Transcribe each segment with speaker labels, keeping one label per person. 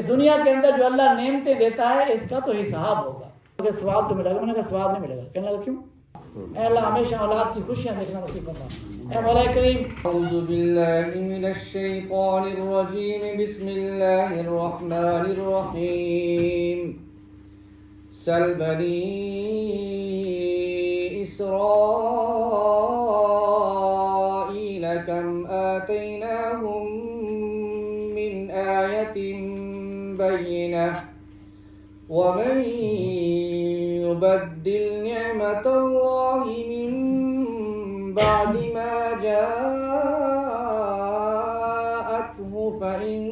Speaker 1: دنیا کے اندر جو اللہ نعمتیں دیتا ہے اس کا تو حساب ہوگا، ثواب تو ملے گا، میں نے کہا ثواب نہیں ملے گا، کہنے لگا کیوں؟ اے اللہ ہمیشہ اولاد کی خوشیاں دیکھنا نصیب فرما، اے مولا کریم۔
Speaker 2: اعوذ باللہ من الشیطان الرجیم، بسم اللہ الرحمن الرحیم۔ سل بنی اسرائیل کم آتیناہم من آیت بینہ ومن يبدل نعمة الله من بعد ما جاءته فإن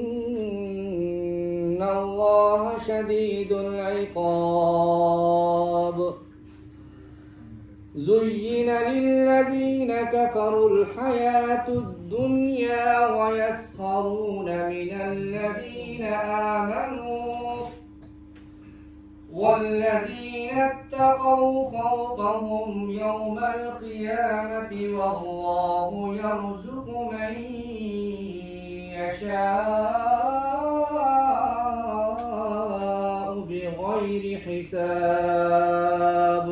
Speaker 2: الله شديد العقاب زين للذين كفروا الحياة الدنيا ويسخرون من الذين آمنوا والذين اتقوا فوقهم يوم القيامة والله يرزق من يشاء بغير حساب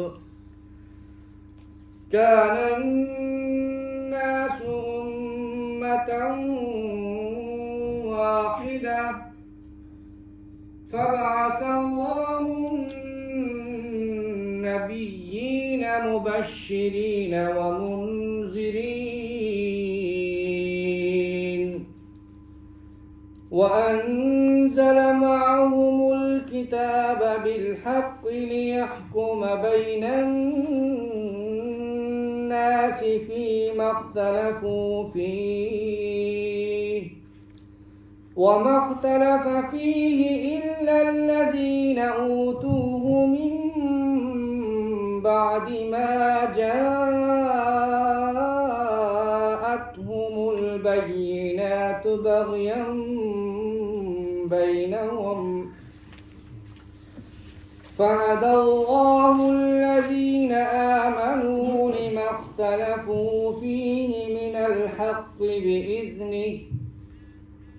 Speaker 2: كان الناس أمة واحدة فبعث الله النبيين مبشرين ومنذرين وأنزل معهم الكتاب بالحق ليحكم بين الناس فيما اختلفوا فيه وما اختلف فيه إلا الذين أوتوه من بعد ما جاءتهم البينات بغيا بينهم فهدى الله الذين آمنوا لما اختلفوا فيه من الحق بإذنه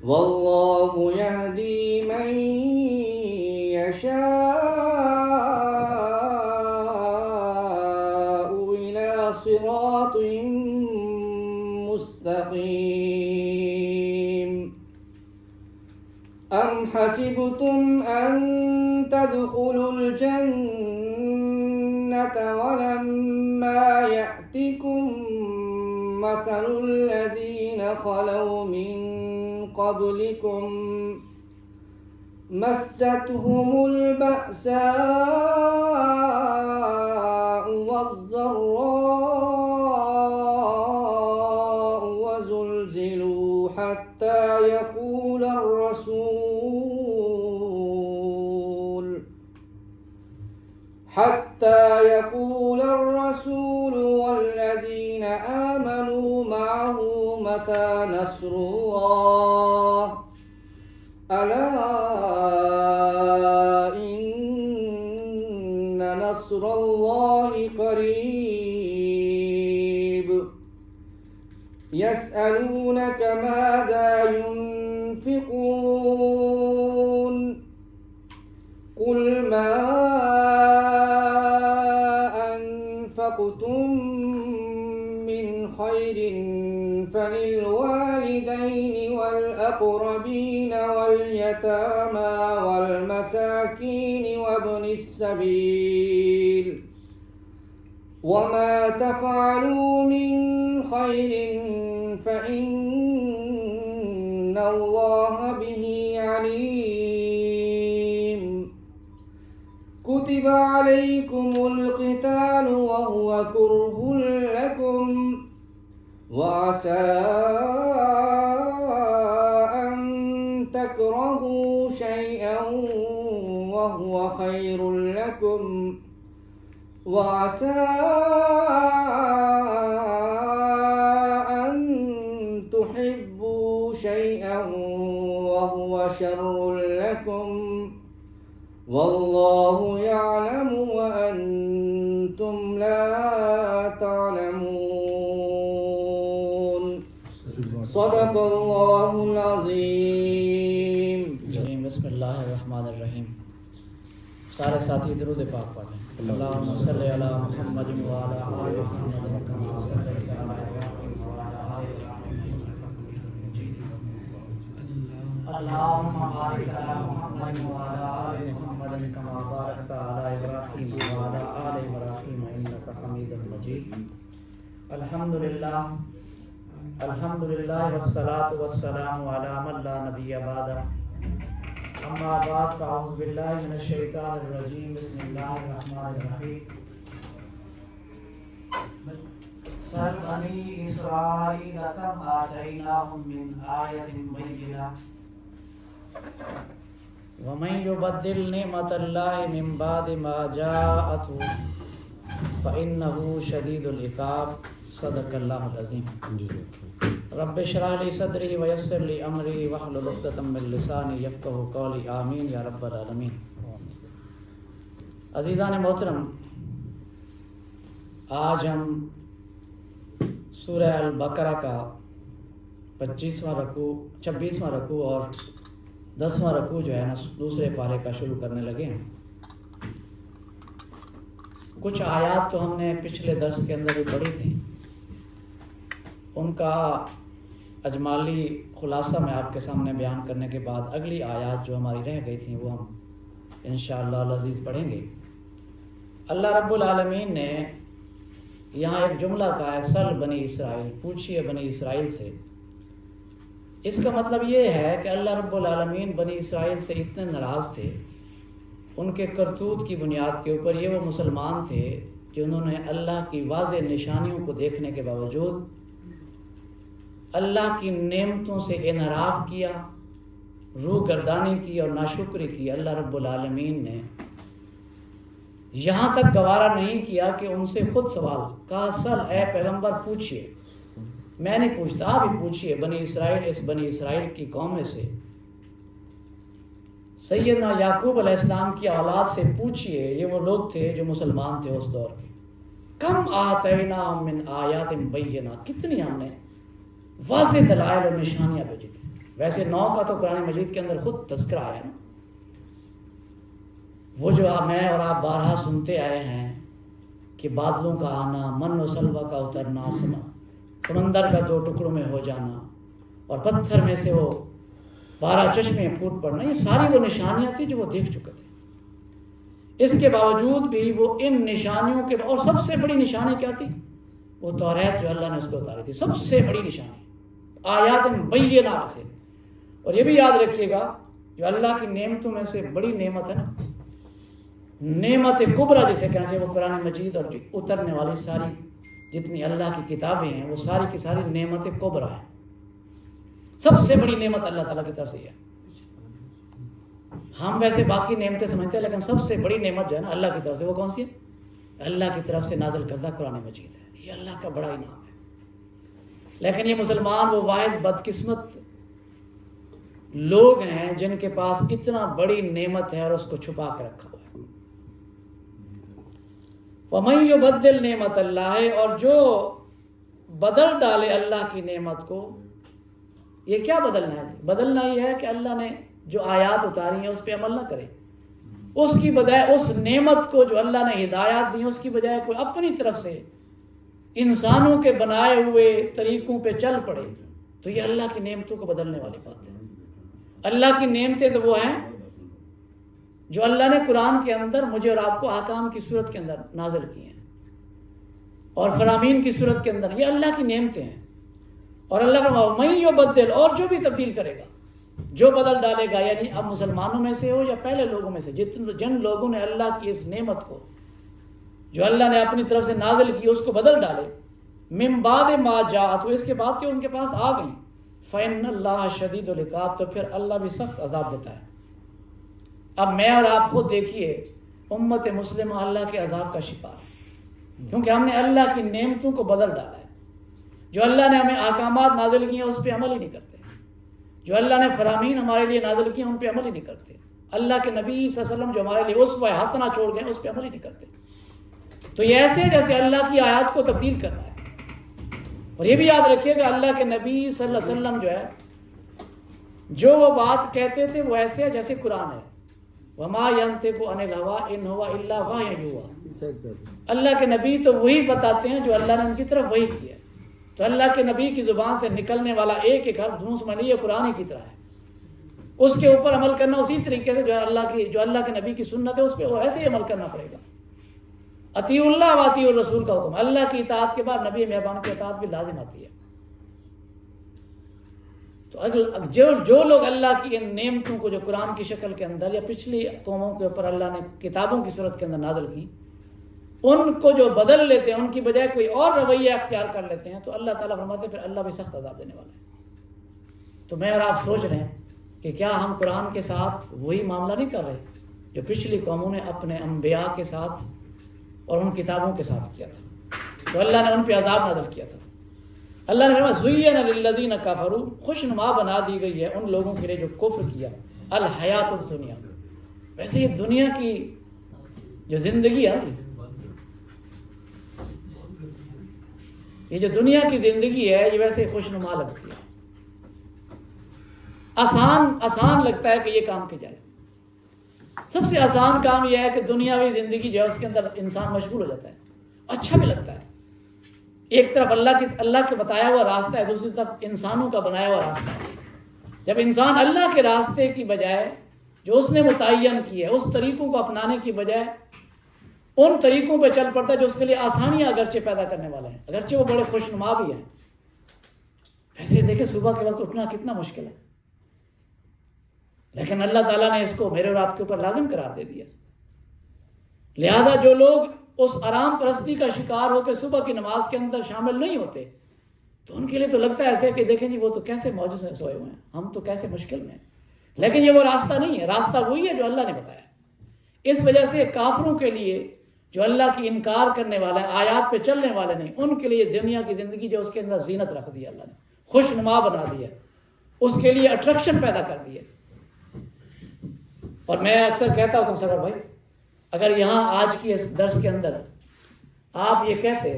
Speaker 2: والله يهدي من يشاء إلى صراط مستقيم أم حسبتم أن تدخلوا الجنة ولما يأتكم مثل الذين خلوا من قبلكم مستهم البأساء والضراء وزلزلوا حتى يقول الرسول والذين آمنوا معه متى نصر الله ألا إن نصر الله قريب يسألونك ماذا ينفقون قل ما أنفقتم من خير فللوالدين والأقربين واليتامى والمساكين وابن السبيل وما تفعلوا من خير فإن الله به عليم كتب عليكم القتال وهو كره لكم وعسى أن تكرهوا شيئا وهو خير لكم وعسى أن تحبوا شيئا وهو شر لكم والله يعلم وأنتم لا تعلمون صدق الله العظيم۔
Speaker 1: بسم اللہ اللہ الرحمن الرحیم۔ سارے ساتھی درود پاک پڑھیں۔ اللہم صلی علی محمد وعلی آل محمد کما صلیت علی ابراہیم وعلی آل ابراہیم انک حمید مجید۔ اللہم بارک علی محمد وعلی آل محمد کما بارکت علی ابراہیم وعلی آل ابراہیم انک حمید مجید۔ الحمدللہ والصلاة والسلام علی من لا نبی بعدہ، اما بعد فاعوذ باللہ من الشیطان الرجیم، بسم اللہ الرحمن الرحیم۔ سل بنی اسرائیل کم آتیناہم من آیۃ بینہ ومن یبدل نعمت اللہ من بعد ما جاءته فإنہ شدید العقاب۔ صدق اللہ العظیم۔ رب اشرح لی صدری ویسر لی امری واحلل عقدۃ من لسانی یفقہوا قولی، آمین یا رب العالمین۔ عزیزان محترم، آج ہم سورہ البقرہ کا 26واں رکوع اور 10واں رکوع جو ہے نا دوسرے پارے کا شروع کرنے لگے ہیں۔ کچھ آیات تو ہم نے پچھلے درس کے اندر بھی پڑھی تھیں، ان کا اجمالی خلاصہ میں آپ کے سامنے بیان کرنے کے بعد اگلی آیات جو ہماری رہ گئی تھیں وہ ہم انشاءاللہ العزیز پڑھیں گے۔ اللہ رب العالمین نے یہاں ایک جملہ کہا ہے، سل بنی اسرائیل، پوچھئے بنی اسرائیل سے۔ اس کا مطلب یہ ہے کہ اللہ رب العالمین بنی اسرائیل سے اتنے ناراض تھے ان کے کرتوت کی بنیاد کے اوپر، یہ وہ مسلمان تھے جنہوں نے اللہ کی واضح نشانیوں کو دیکھنے کے باوجود اللہ کی نعمتوں سے انحراف کیا، روح گردانی کی اور ناشکری کی۔ اللہ رب العالمین نے یہاں تک گوارا نہیں کیا کہ ان سے خود سوال کہا، سل اے پیغمبر پوچھئے، میں نہیں پوچھتا، آپ ہی پوچھئے بنی اسرائیل، اس بنی اسرائیل کی قوم میں سے سیدنا یعقوب علیہ السلام کی اولاد سے پوچھئے، یہ وہ لوگ تھے جو مسلمان تھے اس دور کے، کم آتیناہم من آیات بینہ، کتنی ہم نے واضح دلائل اور نشانیاں بھیجی تھی۔ ویسے 9 کا تو قرآن مجید کے اندر خود تذکرہ آیا نا، وہ جو میں اور آپ بارہا سنتے آئے ہیں کہ بادلوں کا آنا، من و سلوہ کا اترنا، سمندر کا 2 ٹکڑوں میں ہو جانا اور پتھر میں سے وہ 12 چشمے پھوٹ پڑنا، یہ ساری وہ نشانیاں تھیں جو وہ دیکھ چکے تھے۔ اس کے باوجود بھی وہ ان نشانیوں کے، اور سب سے بڑی نشانی کیا تھی؟ وہ توریت جو اللہ نے اس کو اتاری تھی، سب سے بڑی نشانی آیات بینہ میں سے۔ اور یہ بھی یاد رکھیے گا جو اللہ کی نعمتوں میں سے بڑی نعمت ہے نا، نعمت کبریٰ جسے کہنا چاہیے، وہ قرآن مجید اور اترنے والی ساری جتنی اللہ کی کتابیں ہیں وہ ساری کی ساری نعمت کبریٰ ہیں۔ سب سے بڑی نعمت اللہ تعالیٰ کی طرف سے ہے۔ ہم ویسے باقی نعمتیں سمجھتے ہیں لیکن سب سے بڑی نعمت جو ہے نا اللہ کی طرف سے، وہ کون سی ہے؟ اللہ کی طرف سے نازل کردہ قرآن مجید ہے، یہ اللہ کا بڑا انعام ہے۔ لیکن یہ مسلمان وہ واحد بدقسمت لوگ ہیں جن کے پاس اتنا بڑی نعمت ہے اور اس کو چھپا کے رکھا ہوا ہے۔ وَمَن يُبَدِّلْ نِعْمَتَ اللَّهِ، اور جو بدل ڈالے اللہ کی نعمت کو، یہ کیا بدلنا ہے؟ بدلنا یہ ہے کہ اللہ نے جو آیات اتاری ہیں اس پہ عمل نہ کرے، اس کی بجائے اس نعمت کو جو اللہ نے ہدایات دی اس کی بجائے کوئی اپنی طرف سے انسانوں کے بنائے ہوئے طریقوں پہ چل پڑے، تو یہ اللہ کی نعمتوں کو بدلنے والی بات ہے۔ اللہ کی نعمتیں تو وہ ہیں جو اللہ نے قرآن کے اندر مجھے اور آپ کو احکام کی صورت کے اندر نازل کی ہیں اور فرامین کی صورت کے اندر، یہ اللہ کی نعمتیں ہیں۔ اور اللہ فرمایا من یبدل، اور جو بھی تبدیل کرے گا، جو بدل ڈالے گا، یعنی اب مسلمانوں میں سے ہو یا پہلے لوگوں میں سے، جن لوگوں نے اللہ کی اس نعمت کو جو اللہ نے اپنی طرف سے نازل کی اس کو بدل ڈالے، من بعد ما جاءت، اس کے بعد کہ ان کے پاس آ گئیں، فإن اللہ شدید العقاب، تو پھر اللہ بھی سخت عذاب دیتا ہے۔ اب میں اور آپ خود دیکھیے، امت مسلمہ اللہ کے عذاب کا شکار ہے، کیونکہ ہم نے اللہ کی نعمتوں کو بدل ڈالا ہے۔ جو اللہ نے ہمیں احکامات نازل کیے ہیں اس پہ عمل ہی نہیں کرتے، جو اللہ نے فرامین ہمارے لیے نازل کیے ہیں ان پہ عمل ہی نہیں کرتے، اللہ کے نبی صلی اللہ علیہ وسلم جو ہمارے لیے اسوہ حسنہ چھوڑ گئے اس پہ عمل ہی نہیں کرتے۔ تو یہ ایسے جیسے اللہ کی آیات کو تبدیل کرنا ہے۔ اور یہ بھی یاد رکھیے گا اللہ کے نبی صلی اللہ علیہ وسلم جو ہے جو وہ بات کہتے تھے وہ ایسے ہے جیسے قرآن ہے. وما ينطق عن الهوى ان هو الا وحی یوحی. اللہ کے نبی تو وہی بتاتے ہیں جو اللہ نے ان کی طرف وحی کیا ہے. تو اللہ کے نبی کی زبان سے نکلنے والا ایک ایک حرف دھونس میں نہیں ہے، قرآن کی طرح ہے. اس کے اوپر عمل کرنا اسی طریقے سے جو اللہ کے نبی کی سنت ہے اس پہ وہ ایسے ہی عمل کرنا پڑے گا. اطیعوا اللہ و اطیعوا الرسول کا حکم، اللہ کی اطاعت کے بعد نبی مہربان کی اطاعت بھی لازم آتی ہے. تو جو لوگ اللہ کی ان نعمتوں کو جو قرآن کی شکل کے اندر یا پچھلی قوموں کے اوپر اللہ نے کتابوں کی صورت کے اندر نازل کی، ان کو جو بدل لیتے ہیں، ان کی بجائے کوئی اور رویہ اختیار کر لیتے ہیں، تو اللہ تعالیٰ فرماتے ہیں پھر اللہ بھی سخت عذاب دینے والا ہے. تو میں اور آپ سوچ رہے ہیں کہ کیا ہم قرآن کے ساتھ وہی معاملہ نہیں کر رہے جو پچھلی قوموں نے اپنے انبیاء کے ساتھ اور ان کتابوں کے ساتھ کیا تھا؟ تو اللہ نے ان پہ عذاب نازل کیا تھا. اللہ نے فرمایا زُيِّنَ لِلَّذِينَ كَفَرُوا، خوشنما بنا دی گئی ہے ان لوگوں کے لیے جو کفر کیا، الحیات الدنیا. ویسے یہ دنیا کی جو زندگی ہے، یہ جو دنیا کی زندگی ہے یہ ویسے خوشنما لگتی ہے، آسان لگتا ہے کہ یہ کام کیا جائے. سب سے آسان کام یہ ہے کہ دنیاوی زندگی جو ہے اس کے اندر انسان مشغول ہو جاتا ہے، اچھا بھی لگتا ہے. ایک طرف اللہ کے بتایا ہوا راستہ ہے، دوسری طرف انسانوں کا بنایا ہوا راستہ ہے. جب انسان اللہ کے راستے کی بجائے جو اس نے متعین کی ہے اس طریقوں کو اپنانے کی بجائے ان طریقوں پہ چل پڑتا ہے جو اس کے لیے آسانیاں اگرچہ پیدا کرنے والے ہیں، اگرچہ وہ بڑے خوشنما بھی ہیں. ایسے دیکھیں صبح کے وقت اٹھنا کتنا مشکل ہے، لیکن اللہ تعالیٰ نے اس کو میرے اور آپ کے اوپر لازم قرار دے دیا. لہذا جو لوگ اس آرام پرستی کا شکار ہو کے صبح کی نماز کے اندر شامل نہیں ہوتے، تو ان کے لیے تو لگتا ہے ایسے کہ دیکھیں جی وہ تو کیسے موجود ہیں، سوئے ہوئے ہیں، ہم تو کیسے مشکل میں ہیں. لیکن یہ وہ راستہ نہیں ہے، راستہ وہی ہے جو اللہ نے بتایا. اس وجہ سے کافروں کے لیے جو اللہ کی انکار کرنے والے ہیں، آیات پہ چلنے والے نہیں، ان کے لیے دنیا کی زندگی جو اس کے اندر زینت رکھ دی اللہ نے، خوشنما بنا دیا، اس کے لیے اٹریکشن پیدا کر دی ہے. اور میں اکثر کہتا ہوں سر بھائی، اگر یہاں آج کی اس درس کے اندر آپ یہ کہتے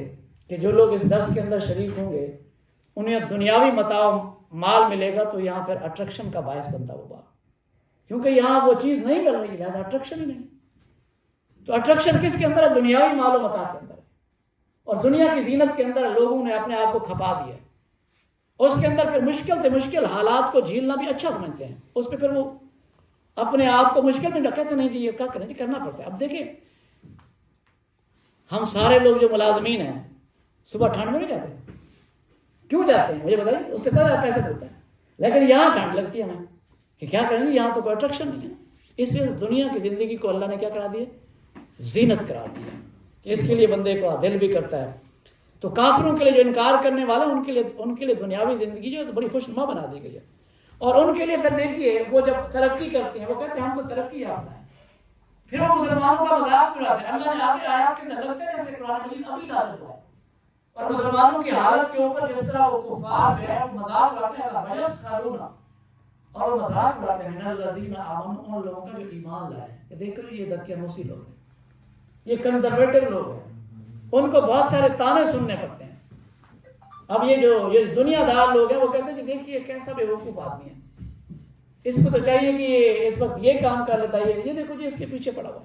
Speaker 1: کہ جو لوگ اس درس کے اندر شریک ہوں گے انہیں دنیاوی متاع مال ملے گا، تو یہاں پھر اٹریکشن کا باعث بنتا ہوگا، کیونکہ یہاں وہ چیز نہیں مل رہی، لہٰذا اٹریکشن ہی نہیں. تو اٹریکشن کس کے اندر ہے؟ دنیاوی مال و متاع کے اندر ہے. اور دنیا کی زینت کے اندر لوگوں نے اپنے آپ کو کھپا دیا ہے، اور اس کے اندر پھر مشکل سے مشکل حالات کو جھیلنا بھی اچھا سمجھتے ہیں. اس پہ پھر وہ اپنے آپ کو مشکل میں کہتے نہیں جی یہ کیا کریں، جی کرنا پڑتا ہے. اب دیکھیں ہم سارے لوگ جو ملازمین ہیں صبح ٹھنڈ میں نہیں جاتے، کیوں جاتے ہیں مجھے بتائیے؟ اس سے پہلے پیسے ملتا ہے، لیکن یہاں ٹھنڈ لگتی ہے ہمیں کہ کیا کریں گے، یہاں تو کوئی اٹریکشن نہیں ہے. اس وجہ سے دنیا کی زندگی کو اللہ نے کیا کرا دیا؟ زینت قرار دیا کہ اس کے لیے بندے کو دل بھی کرتا ہے. تو کافروں کے لیے جو انکار کرنے والے ہیں ان کے لیے دنیاوی زندگی جو ہے تو بڑی خوشنما بنا دی گئی ہے. اور ان کے لیے پھر دیکھیے وہ جب ترقی کرتے ہیں وہ کہتے ہیں ہم تو ترقی یافتہ ہیں، پھر وہ مسلمانوں کا مذاق اڑاتے ہیں. اللہ نے آگے آیات کے اندر لگتے ہیں جیسے قرآن مجید ابھی نازل ہوا ہے، اور مسلمانوں کی حالت کے اوپر جس طرح وہ کفار جو ہے وہ مذاق اڑاتے ہیں، اللہ یسخرون، اور وہ مذاق اڑاتے ہیں من الذین آمنوا، ان لوگوں کا جو ایمان لائے ہیں. دیکھ لو یہ دقیانوسی لوگ ہیں، یہ کنزرویٹو لوگ ہیں، ان کو بہت سارے تانے سننے پڑتے ہیں. اب یہ دنیا دار لوگ ہیں وہ کہتے ہیں کہ دیکھیے کیسا بے وقوف آدمی ہے، اس کو تو چاہیے کہ یہ اس وقت یہ کام کر لیتا ہے، یہ دیکھو جی اس کے پیچھے پڑا ہوا.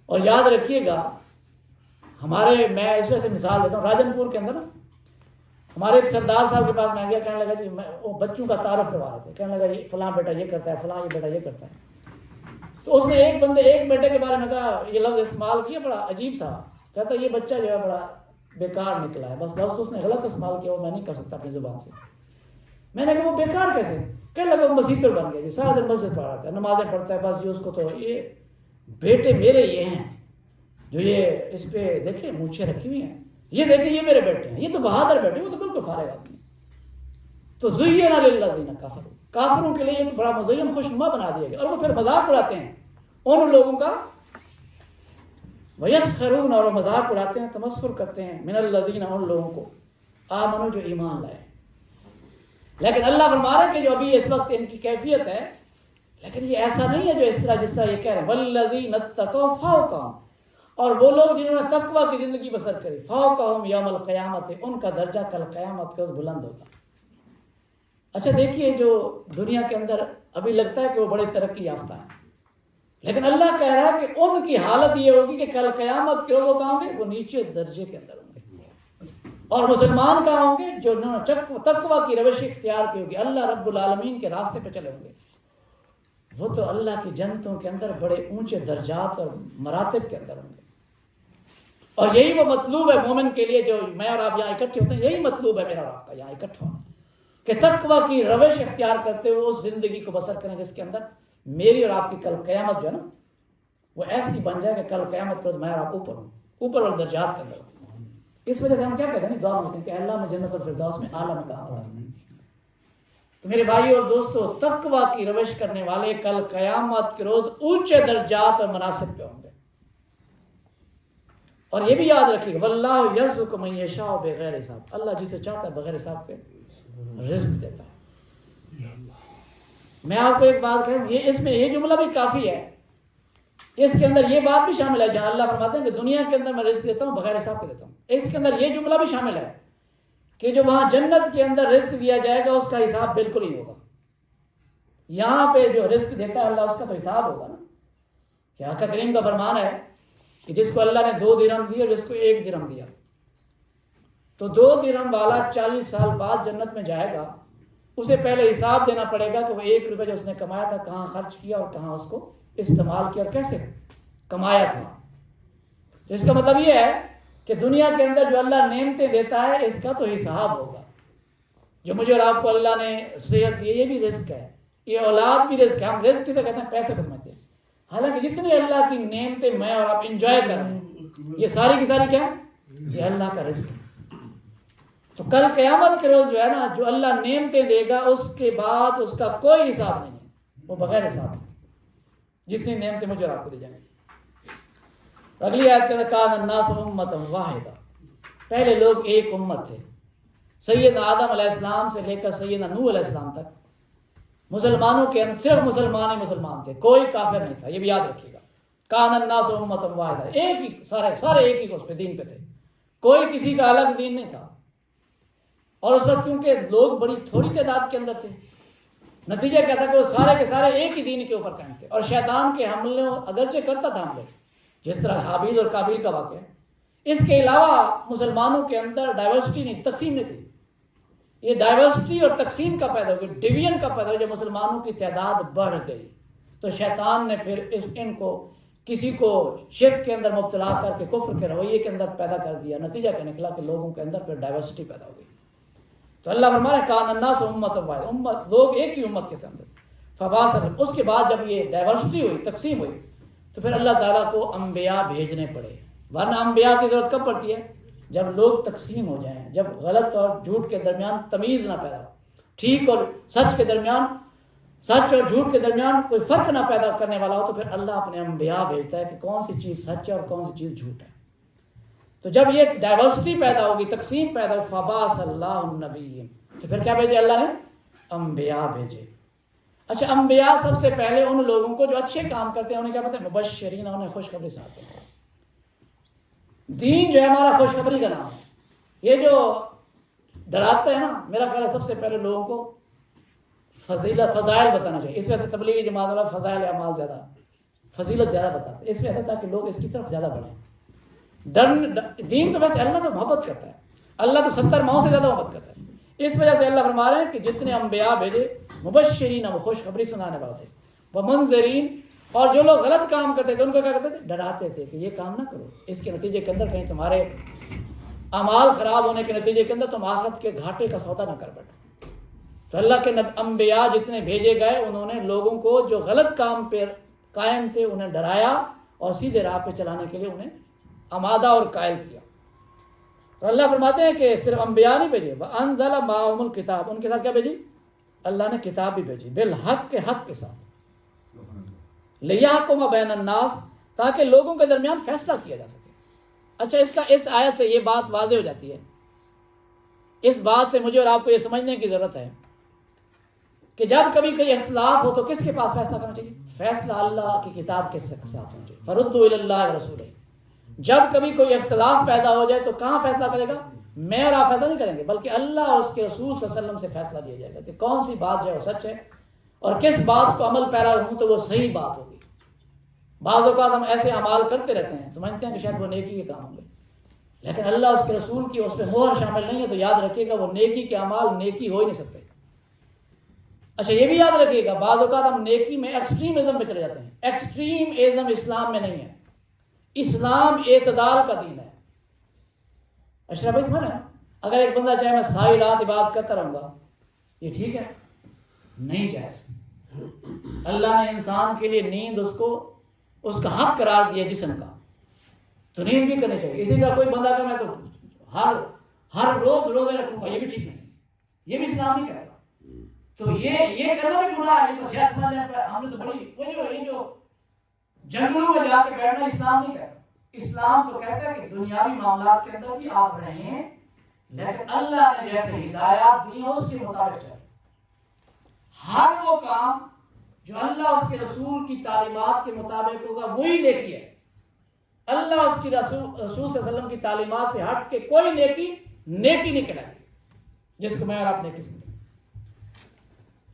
Speaker 1: اور یاد رکھیے گا میں اس وجہ سے مثال دیتا ہوں، راجن پور کے اندر نا ہمارے ایک سردار صاحب کے پاس میں گیا، کہنے لگا جی وہ بچوں کا تعارف کروا رہے تھے، کہنے لگا یہ فلاں بیٹا یہ کرتا ہے، فلاں یہ بیٹا یہ کرتا ہے. تو اس نے ایک بیٹے کے بارے میں کہا، یہ لفظ استعمال کیا بڑا عجیب سا، کہتا یہ بچہ جو ہے بڑا بیکار نکلا ہے. بس لفظ اس نے غلط استعمال کیا، وہ میں نہیں کر سکتا اپنی زبان سے. میں نے کہا وہ بیکار کیسے؟ کہنے لگا وہ مسیطر بن گیا جی، سارا دن مسجد پڑھ رہتا ہے، نمازیں پڑھتا ہے، بس جی اس کو تو یہ بیٹے میرے یہ ہیں جو یہ اس پہ دیکھیں مونچھیں رکھی ہوئی ہیں، یہ دیکھیں یہ میرے بیٹے ہیں، یہ تو بہادر بیٹے، وہ تو بالکل فارغ آدمی. تو زُيِّنَ لِلَّذِينَ كَفَرُوا، کافروں کے لیے یہ بڑا مزین خوشنما بنا دیا گیا. اور وہ پھر مذاق اڑاتے ہیں ان لوگوں کا، وَيَسْخَرُونَ، اور وہ مذاق اڑاتے ہیں، تمسخر کرتے ہیں مِنَ الَّذِينَ، ان لوگوں کو آمنوا جو ایمان لائے. لیکن اللہ فرما رہا ہے کہ جو ابھی اس وقت ان کی کیفیت ہے، لیکن یہ ایسا نہیں ہے جو جس طرح یہ کہہ رہے ہیں وَالَّذِينَ اتَّقَوْا فَوْقَهُمْ، اور وہ لوگ جنہوں نے تقوی کی زندگی بسر کری، فَوْقَهُمْ یوم القیامت، ان کا درجہ کل قیامت کے بلند ہوگا. اچھا دیکھیے جو دنیا کے اندر ابھی لگتا ہے کہ وہ بڑے ترقی یافتہ ہیں، لیکن اللہ کہہ رہا ہے کہ ان کی حالت یہ ہوگی کہ کل قیامت کے وہ کہاں ہوں گے؟ وہ نیچے درجے کے اندر ہوں گے۔ اور مسلمان کہاں ہوں گے؟ جو تقوی کی روش اختیار کی ہوگی، اللہ رب العالمین کے راستے پہ چلے ہوں گے، وہ تو اللہ کی جنتوں کے اندر بڑے اونچے درجات اور مراتب کے اندر ہوں گے۔ اور یہی وہ مطلوب ہے مومن کے لیے، جو میں اور آپ یہاں اکٹھے ہوتے ہیں، یہی مطلوب ہے میرا اور آپ کا یہاں اکٹھا ہونا، کہ تقوی کی روش اختیار کرتے ہوئے اس زندگی کو بسر کریں جس کے اندر میری اور آپ کی کل قیامت جو ہے نا وہ ایسی بن جائے کہ کل قیامت کے روز میں اور آپ اوپر ہوں، اوپر والے درجات کے اندر ہوں۔ اس وجہ سے ہم کیا کہتے ہیں، دعا مانگتے ہیں کہ اللہ میں جنت الفردوس میں اعلیٰ مقام عطا فرما۔ تو میرے بھائی اور دوستو، تقوی کی روش کرنے والے کل قیامت کے روز اونچے درجات اور مناصب پہ ہوں گے۔ اور یہ بھی یاد رکھیے، واللہ یرزق من یشاء بغیر حساب، اللہ جسے چاہتا ہے بغیر حساب کے رزق دیتا ہے۔ میں آپ کو ایک بات کہوں، اس میں یہ جملہ بھی کافی ہے، اس کے اندر یہ بات بھی شامل ہے جہاں اللہ فرماتے ہیں کہ دنیا کے اندر میں رزق دیتا ہوں بغیر حساب کے دیتا ہوں، اس کے اندر یہ جملہ بھی شامل ہے کہ جو وہاں جنت کے اندر رزق دیا جائے گا اس کا حساب بالکل ہی ہوگا۔ یہاں پہ جو رزق دیتا ہے اللہ، اس کا تو حساب ہوگا نا، کہ آقا کریم کا فرمان ہے کہ جس کو اللہ نے 2 درہم دیا اور جس کو 1 درہم دیا، تو 2 درہم والا 40 سال بعد جنت میں جائے گا، اسے پہلے حساب دینا پڑے گا کہ وہ 1 روپے جو اس نے کمایا تھا کہاں خرچ کیا اور کہاں اس کو استعمال کیا اور کیسے کمایا تھا۔ تو اس کا مطلب یہ ہے کہ دنیا کے اندر جو اللہ نعمتیں دیتا ہے اس کا تو حساب ہوگا۔ جو مجھے اور آپ کو اللہ نے صحت دی، یہ بھی رزق ہے، یہ اولاد بھی رزق ہے۔ ہم رزق کسے کہتے ہیں؟ پیسے کو سمجھتے ہیں، حالانکہ جتنی اللہ کی نعمتیں میں اور آپ انجوائے کر رہے ہیں یہ ساری کی ساری کیا ہے؟ یہ اللہ کا رزق ہے۔ تو کل قیامت کے روز جو ہے نا، جو اللہ نعمتیں دے گا اس کے بعد اس کا کوئی حساب نہیں ہے، وہ بغیر حساب ہے، جتنی نعمتیں مجھے اور آپ کو دی جائیں گی۔ اگلی آیت کے اندر کان الناس امۃ واحدہ، پہلے لوگ ایک امت تھے، سیدنا آدم علیہ السلام سے لے کر سیدنا نوح علیہ السلام تک مسلمانوں کے اندر صرف مسلمان تھے، کوئی کافر نہیں تھا، یہ بھی یاد رکھیے گا۔ کان الناس امۃ واحدہ، ایک ہی، سارے ایک ہی اس پہ دین پہ تھے، کوئی کسی کا الگ دین نہیں تھا۔ اور اس وقت کیونکہ لوگ بڑی تھوڑی تعداد کے اندر تھے، نتیجہ کیا تھا کہ وہ سارے کے سارے ایک ہی دین کے اوپر قائم تھے، اور شیطان کے حملے اگرچہ کرتا تھا حملے، جس طرح حابیل اور قابیل کا واقعہ ہے، اس کے علاوہ مسلمانوں کے اندر ڈائیورسٹی نہیں، تقسیم نہیں تھی۔ یہ ڈائیورسٹی اور تقسیم کا پیدا ہو گئی، ڈویژن کا پیدا ہو، جب مسلمانوں کی تعداد بڑھ گئی تو شیطان نے پھر ان کو کسی کو شرک کے اندر مبتلا کر کے کفر کے رویے کے اندر پیدا کر دیا، نتیجہ کیا نکلا کہ لوگوں کے اندر پھر ڈائیورسٹی پیدا ہو گئی۔ تو اللہ فرماتا ہے کان الناس امۃ واحدہ، امت لوگ ایک ہی امت کے اندر، فبعث، اس کے بعد جب یہ ڈائیورسٹی ہوئی، تقسیم ہوئی، تو پھر اللہ تعالیٰ کو انبیاء بھیجنے پڑے، ورنہ انبیاء کی ضرورت کب پڑتی ہے؟ جب لوگ تقسیم ہو جائیں، جب غلط اور جھوٹ کے درمیان تمیز نہ پیدا ہو، ٹھیک اور سچ کے درمیان، سچ اور جھوٹ کے درمیان کوئی فرق نہ پیدا کرنے والا ہو، تو پھر اللہ اپنے انبیاء بھیجتا ہے کہ کون سی چیز سچ ہے اور کون سی چیز جھوٹ ہے۔ تو جب یہ ڈائیورسٹی پیدا ہوگی، تقسیم پیدا ہوگی، فبعث اللہ النبیین، تو پھر کیا بھیجے اللہ نے؟ انبیاء بھیجے۔ اچھا، انبیاء سب سے پہلے ان لوگوں کو جو اچھے کام کرتے ہیں انہیں کیا کہتے ہیں؟ مبشرین، انہیں خوشخبری سناتے ہیں۔ دین جو ہے ہمارا خوشخبری کا نام ہے۔ یہ جو ڈراتا ہے نا، میرا خیال ہے سب سے پہلے لوگوں کو فضائل بتانا چاہیے۔ اس وجہ سے تبلیغی جماعت والا فضائل اعمال زیادہ، فضیلت زیادہ بتاتے ہیں، اس وجہ سے تاکہ لوگ اس کی طرف زیادہ بڑھیں۔ دین تو ویسے اللہ تو محبت کرتا ہے، اللہ تو 70 ماؤں سے زیادہ محبت کرتا ہے، اس وجہ سے اللہ فرما رہے ہیں کہ جتنے انبیاء بھیجے، مبشرین، وہ خوشخبری سنانے والے تھے، ومنذرین، اور جو لوگ غلط کام کرتے تھے ان کو کیا کرتے تھے؟ ڈراتے تھے کہ یہ کام نہ کرو، اس کے نتیجے کے اندر کہیں تمہارے اعمال خراب ہونے کے نتیجے کے اندر تم آخرت کے گھاٹے کا سودا نہ کر بیٹھو۔ تو اللہ کے انبیاء جتنے بھیجے گئے انہوں نے لوگوں کو جو غلط کام پہ قائم تھے انہیں ڈرایا اور سیدھے راہ پہ چلانے کے لیے انہیں آمادہ اور قائل کیا۔ اور اللہ فرماتے ہیں کہ صرف انبیاء نہیں بھیجے، وَأَنزَلَ مَعَهُمُ الْكِتَابَ، ان کے ساتھ کیا بھیجی؟ اللہ نے کتاب بھی بھیجی، بالحق، کے حق کے ساتھ، لِيَحْكُمَ بَيْنَ النَّاسِ، تاکہ لوگوں کے درمیان فیصلہ کیا جا سکے۔ اچھا، اس آیت سے یہ بات واضح ہو جاتی ہے، اس بات سے مجھے اور آپ کو یہ سمجھنے کی ضرورت ہے کہ جب کبھی کوئی اختلاف ہو تو کس کے پاس فیصلہ کرنا چاہیے؟ فیصلہ اللہ کی کتاب کے ساتھ ہونا چاہیے، فَرُدُّوا إِلَى اللَّهِ وَرَسُولِهِ۔ جب کبھی کوئی اختلاف پیدا ہو جائے تو کہاں فیصلہ کرے گا؟ میں اور آپ فیصلہ نہیں کریں گے، بلکہ اللہ اور اس کے رسول صلی اللہ علیہ وسلم سے فیصلہ دیا جائے گا کہ کون سی بات جو ہے وہ سچ ہے اور کس بات کو عمل پیرا ہوں تو وہ صحیح بات ہوگی۔ بعض اوقات ہم ایسے اعمال کرتے رہتے ہیں، سمجھتے ہیں کہ شاید وہ نیکی کے کام ہوں گے، لیکن اللہ اس کے رسول کی اس پہ مہر شامل نہیں ہے، تو یاد رکھیے گا وہ نیکی کے اعمال نیکی ہو ہی نہیں سکتے۔ اچھا یہ بھی یاد رکھیے گا، بعض اوقات ہم نیکی میں ایکسٹریمزم پہ چلے جاتے ہیں۔ ایکسٹریمزم اسلام میں نہیں ہے، اسلام اعتدال کا دین ہے۔ اشرف بھائی سمجھ رہے ہیں؟ اگر ایک بندہ چاہے میں ساری رات عبادت کرتا رہوں گا، یہ ٹھیک ہے؟ نہیں جائز۔ اللہ نے انسان کے لیے نیند اس کا حق قرار دیا جسم کا، تو نیند بھی کرنی چاہیے۔ اسی طرح کوئی بندہ کہ میں تو ہر روز روزے رکھوں گا، یہ بھی ٹھیک نہیں، یہ بھی اسلام نہیں کہتا۔ تو یہ کرنا بھی گناہ ہے، یہ تو صحت مند ہے۔ ہم نے تو بڑی یہ جو جنگلوں میں جا کے بیٹھنا اسلام نہیں کہتا۔ اسلام تو کہتا ہے کہ دنیاوی معاملات کے اندر بھی آپ رہیں، لیکن اللہ نے جیسے ہدایات دی ہیں اس کے مطابق چلیں۔ ہر وہ کام جو اللہ اس کے رسول کی تعلیمات کے مطابق ہوگا وہی نیکی ہے۔ اللہ اس کی رسول صلی اللہ علیہ وسلم کی تعلیمات سے ہٹ کے کوئی نیکی نہیں کرائے گی، جس کو میں اور آپ نیکی سمجھیں۔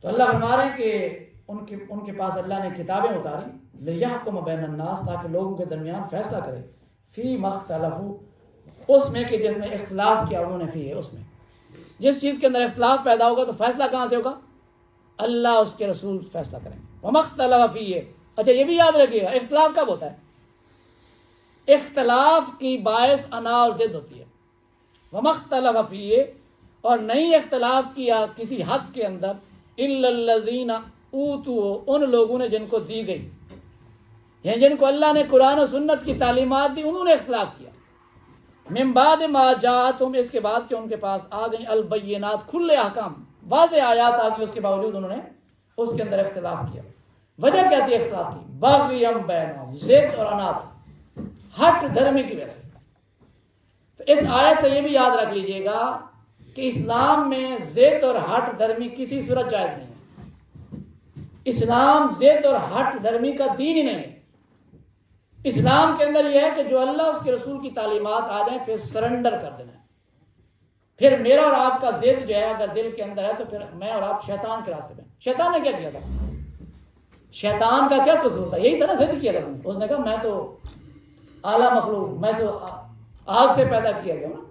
Speaker 1: تو اللہ فرما رہے ہیں کہ ان کے پاس اللہ نے کتابیں اتاری لِيَحْكُمَ بَيْنَ النَّاسِ، تاکہ لوگوں کے درمیان فیصلہ کرے، فِي مَا اخْتَلَفُوا، اس میں کہ جس میں اختلاف کیا انہوں نے فی ہے، اس میں جس چیز کے اندر اختلاف پیدا ہوگا تو فیصلہ کہاں سے ہوگا؟ اللہ اس کے رسول فیصلہ کریں گے۔ وَمَا اخْتَلَفَ فِيهِ، اچھا یہ بھی یاد رکھیے گا، اختلاف کب ہوتا ہے؟ اختلاف کی باعث انا اور ضد ہوتی ہے۔ وَمَا اخْتَلَفَ فِيهِ، اور نہیں اختلاف کیا کسی حق کے اندر، إِلَّا الَّذِينَ أُوتُوا، ان لوگوں نے جن کو دی گئی، یعنی جن کو اللہ نے قرآن و سنت کی تعلیمات دی، انہوں نے اختلاف کیا۔ من بعد ما جاءتهم، اس کے بعد کہ ان کے پاس آ گئیں البینات، کھلے احکام، واضح آیات آ گئی، اس کے باوجود انہوں نے اس کے اندر اختلاف کیا۔ وجہ کیا تھی اختلاف کی؟ بغیم بینہم، ضد اور عناد، ہٹ دھرمی کی وجہ سے۔ تو اس آیت سے یہ بھی یاد رکھ لیجئے گا کہ اسلام میں ضد اور ہٹ دھرمی کسی صورت جائز نہیں ہے۔ اسلام ضد اور ہٹ دھرمی کا دین ہی نہیں ہے۔ اسلام کے اندر یہ ہے کہ جو اللہ اس کے رسول کی تعلیمات آ جائیں پھر سرنڈر کر دینا ہے۔ پھر میرا اور آپ کا ضد جو ہے اگر دل کے اندر ہے تو پھر میں اور آپ شیطان کے راستے میں۔ شیطان نے کیا کیا تھا؟ شیطان کا کیا قصور تھا؟ یہی تھا نا، ضد کیا تھا۔ اس نے کہا میں تو اعلیٰ مخلوق، میں تو آگ سے پیدا کیا گیا نا،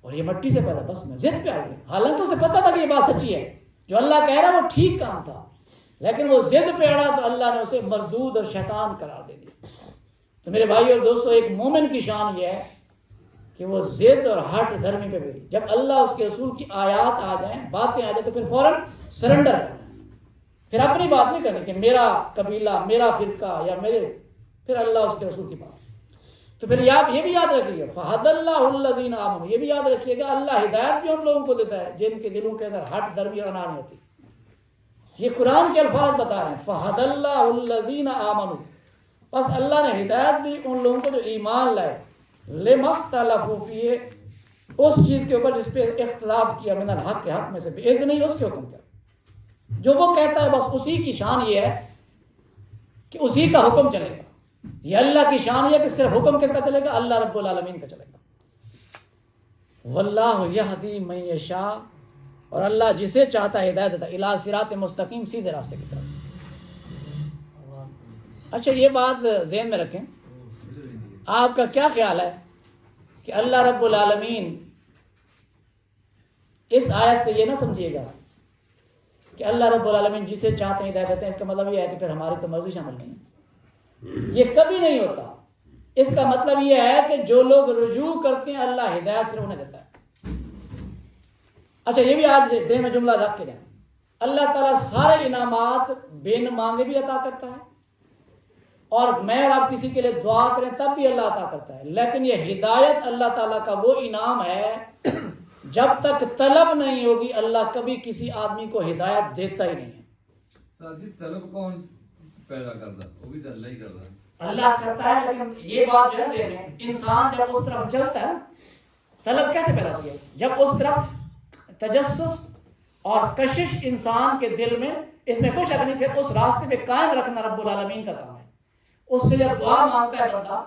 Speaker 1: اور یہ مٹی سے پیدا، بس میں ضد پہ آ گیا۔ حالانکہ اسے پتا تھا کہ یہ بات سچی ہے، جو اللہ کہہ رہا ہے وہ ٹھیک کام تھا، لیکن وہ ضد پہ اڑا تو اللہ نے اسے مردود اور شیطان قرار دے دیا۔ تو میرے بھائی اور دوستو، ایک مومن کی شان یہ ہے کہ وہ ضد اور ہٹ دھرمی پہ بھی، جب اللہ اس کے رسول کی آیات آ جائیں، باتیں آ جائیں، تو پھر فوراً سرنڈر کرنا ہے۔ پھر اپنی بات نہیں کرنی کہ میرا قبیلہ، میرا فرقہ، یا پھر اللہ اس کے رسول کی بات۔ تو پھر یہ بھی یاد رکھیے، فَهَدَ اللَّهُ الَّذِينَ آمَنُوا، یہ بھی یاد رکھیے گا اللہ ہدایت بھی ان لوگوں کو دیتا ہے جن کے دلوں کے اندر ہٹ دھرمی اور انا نہیں ہوتی۔ یہ قرآن کے الفاظ بتا رہے ہیں، فَهَدَ اللَّهُ الَّذِينَ آمَنُوا، بس اللہ نے ہدایت دی ان لوگوں کو جو ایمان لائے، لِمَا اخْتَلَفُوا فِيهِ، اس چیز کے اوپر جس پہ اختلاف کیا، من الحق، کے حق میں سے بِإِذْنِهِ، نہیں اس کے حکم کیا، جو وہ کہتا ہے بس اسی کی شان یہ ہے کہ اسی کا حکم چلے گا۔ یہ اللہ کی شان یہ ہے کہ صرف حکم کس کا چلے گا؟ اللہ رب العالمین کا چلے گا۔ واللہ یہدی من یشاء، اور اللہ جسے چاہتا ہے ہدایت دیتا ہے، الی صراط مستقیم، سیدھے راستے کی طرف۔ اچھا یہ بات ذہن میں رکھیں، آپ کا کیا خیال ہے کہ اللہ رب العالمین اس آیت سے یہ نہ سمجھیے گا کہ اللہ رب العالمین جسے چاہتے ہیں ہدایت دیتے ہیں، اس کا مطلب یہ ہے کہ پھر ہماری تو مرضی شامل نہیں ہے۔ یہ کبھی نہیں ہوتا۔ اس کا مطلب یہ ہے کہ جو لوگ رجوع کرتے ہیں اللہ ہدایت صرف انہیں دیتا ہے۔ اچھا یہ بھی آج ذہن میں جملہ رکھ کے جائیں، اللہ تعالیٰ سارے انعامات بن مانگے بھی عطا کرتا ہے، اور میں اور آپ کسی کے لیے دعا کریں تب بھی اللہ عطا کرتا ہے، لیکن یہ ہدایت اللہ تعالیٰ کا وہ انعام ہے جب تک طلب نہیں ہوگی اللہ کبھی کسی آدمی کو ہدایت دیتا ہی نہیں ہے۔
Speaker 3: سادی طلب کون پیدا کرتا؟ وہ بھی تو اللہ ہی کرتا ہے۔
Speaker 1: اللہ کرتا ہے، لیکن یہ بات جو ہے انسان جب اس طرف چلتا ہے، طلب کیسے پیدا ہوتی ہے؟ جب اس طرف تجسس اور کشش انسان کے دل میں، اس میں کوئی شک نہیں، پھر اس راستے پہ قائم رکھنا رب العالمین کا کام ہے۔ اس سے جب دعا مانگتا ہے بندہ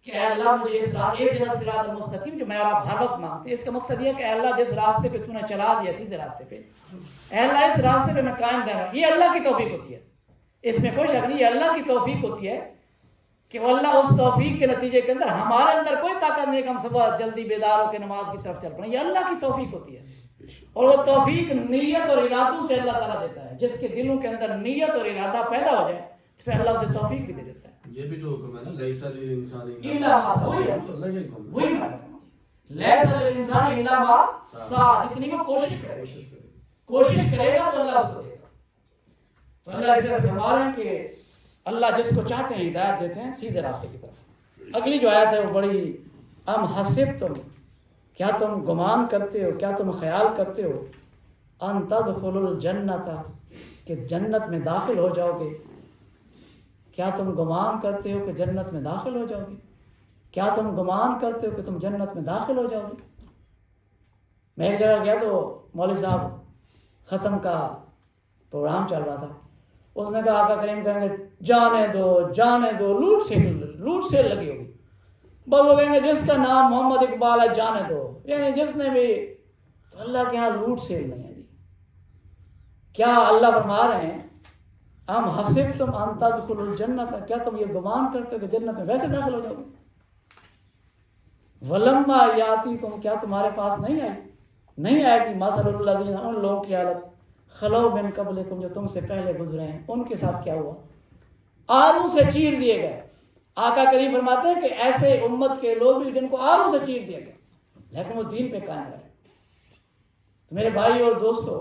Speaker 1: کہ اے اللہ مجھے اس اہدنا الصراط المستقیم جو میں اور آپ ہر وقت مانگتے ہیں، اس کا مقصد یہ ہے کہ اے اللہ جس راستے پہ تو نے چلا دیا سیدھے راستے پہ، اے اللہ اس راستے پہ میں قائم رہنا. یہ اللہ کی توفیق ہوتی ہے، اس میں کوئی شک نہیں. یہ اللہ کی توفیق ہوتی ہے کہ وہ اللہ اس توفیق کے نتیجے کے اندر ہمارے اندر کوئی طاقت نہیں کہ ہم صبح جلدی بیدار ہو کے نماز کی طرف چل پڑیں. یہ اللہ کی توفیق ہوتی ہے، اور وہ توفیق نیت اور ارادوں سے اللہ تعالیٰ دیتا ہے. جس کے دلوں کے اندر نیت اور ارادہ پیدا ہو جائے تو پھر اللہ اسے توفیق بھی دے دیتا ہے.
Speaker 4: یہ بھی تو حکم ہے نا، لیس للانسان
Speaker 1: الا ما سعى. وہی میں لیس للانسان الا ما سعى، جتنی وہ کوشش کرے گا تو اللہ اس کو دے گا. تو اللہ اس طرح فرما رہے ہیں کہ اللہ جس کو چاہتے ہیں ہدایت دیتے ہیں سیدھے راستے کی طرف. اگلی جو آیت ہے وہ بڑی ام حسبتم، کیا تم گمان کرتے ہو، کیا تم خیال کرتے ہو، ان تدخلوا الجنت، کہ جنت میں داخل ہو جاؤ گے. کیا تم گمان کرتے ہو کہ جنت میں داخل ہو جاؤ گے؟ کیا تم گمان کرتے ہو کہ تم جنت میں داخل ہو جاؤ گے؟ میں ایک جگہ گیا تو مولوی صاحب ختم کا پروگرام چل رہا تھا. اس نے کہا آقا کریم کہیں گے جانے دو، لوٹ سیل لگی ہوگی. بس وہ کہیں گے جس کا نام محمد اقبال ہے جانے دو، یعنی جس نے بھی. تو اللہ کے یہاں لوٹ سیل نہیں ہے جی. کیا اللہ فرما رہے ہیں ام حسبتم ان تدخلوا الجنت، کیا تم یہ گمان کرتے ہو کہ جنت میں ویسے داخل ہو جاؤ گے؟ ولما یاتیکم، کیا تمہارے پاس نہیں آئے گی مثل الذین، ان لوگوں کی حالت خلو من قبلکم، جو تم سے پہلے گزرے ہیں. ان کے ساتھ کیا ہوا؟ آروں سے چیر دیے گئے. آقا کریم فرماتے ہیں کہ ایسے امت کے لوگ بھی جن کو آروں سے چیر دیا گیا لیکن وہ دین پہ قائم رہے. تو میرے بھائی اور دوستو،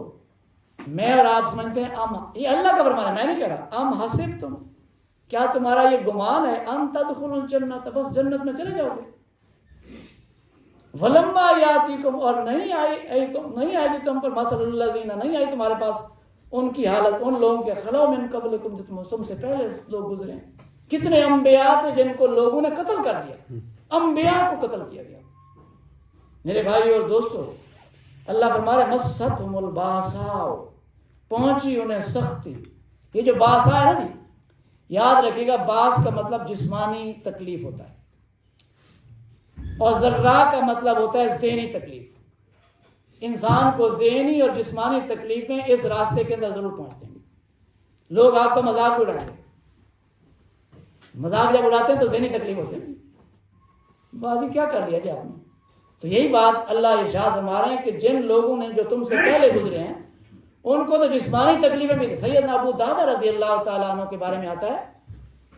Speaker 1: میں اور آپ سمجھتے ہیں یہ اللہ کا فرمان ہے، میں نہیں کہہ رہا. ام حسبتم، کیا تمہارا یہ گمان ہے ان تدخلوا الجنت، بس جنت میں چلے جاؤ گے. ولما یاتیکم، اور نہیں آئے گی تم پر مثل الذین، نہیں آئی تمہارے پاس ان کی حالت ان لوگوں کے خلو من قبلکم، جو تم سے پہلے لوگ گزرے ہیں. کتنے انبیاء تھے جن کو لوگوں نے قتل کر دیا، انبیاء کو قتل کیا گیا. میرے بھائی اور دوستو، اللہ فرما رہے مستہم الباساء، پہنچی انہیں سختی. یہ جو باسا ہے نا جی، یاد رکھیے گا باس کا مطلب جسمانی تکلیف ہوتا ہے، اور ذرا کا مطلب ہوتا ہے ذہنی تکلیف. انسان کو ذہنی اور جسمانی تکلیفیں اس راستے کے اندر ضرور پہنچیں گی. لوگ آپ کا مذاق اڑائیں گے، مذاق جب اڑاتے ہیں تو ذہنی تکلیف ہوتی ہے، بازی کیا کر لیا جی آپ نے. تو یہی بات اللہ ارشاد فرما رہے ہیں کہ جن لوگوں نے جو تم سے پہلے گزرے ہیں ان کو تو جسمانی تکلیفیں بھی تھی. سیدنا ابو درداء رضی اللہ تعالیٰ عنہ کے بارے میں آتا ہے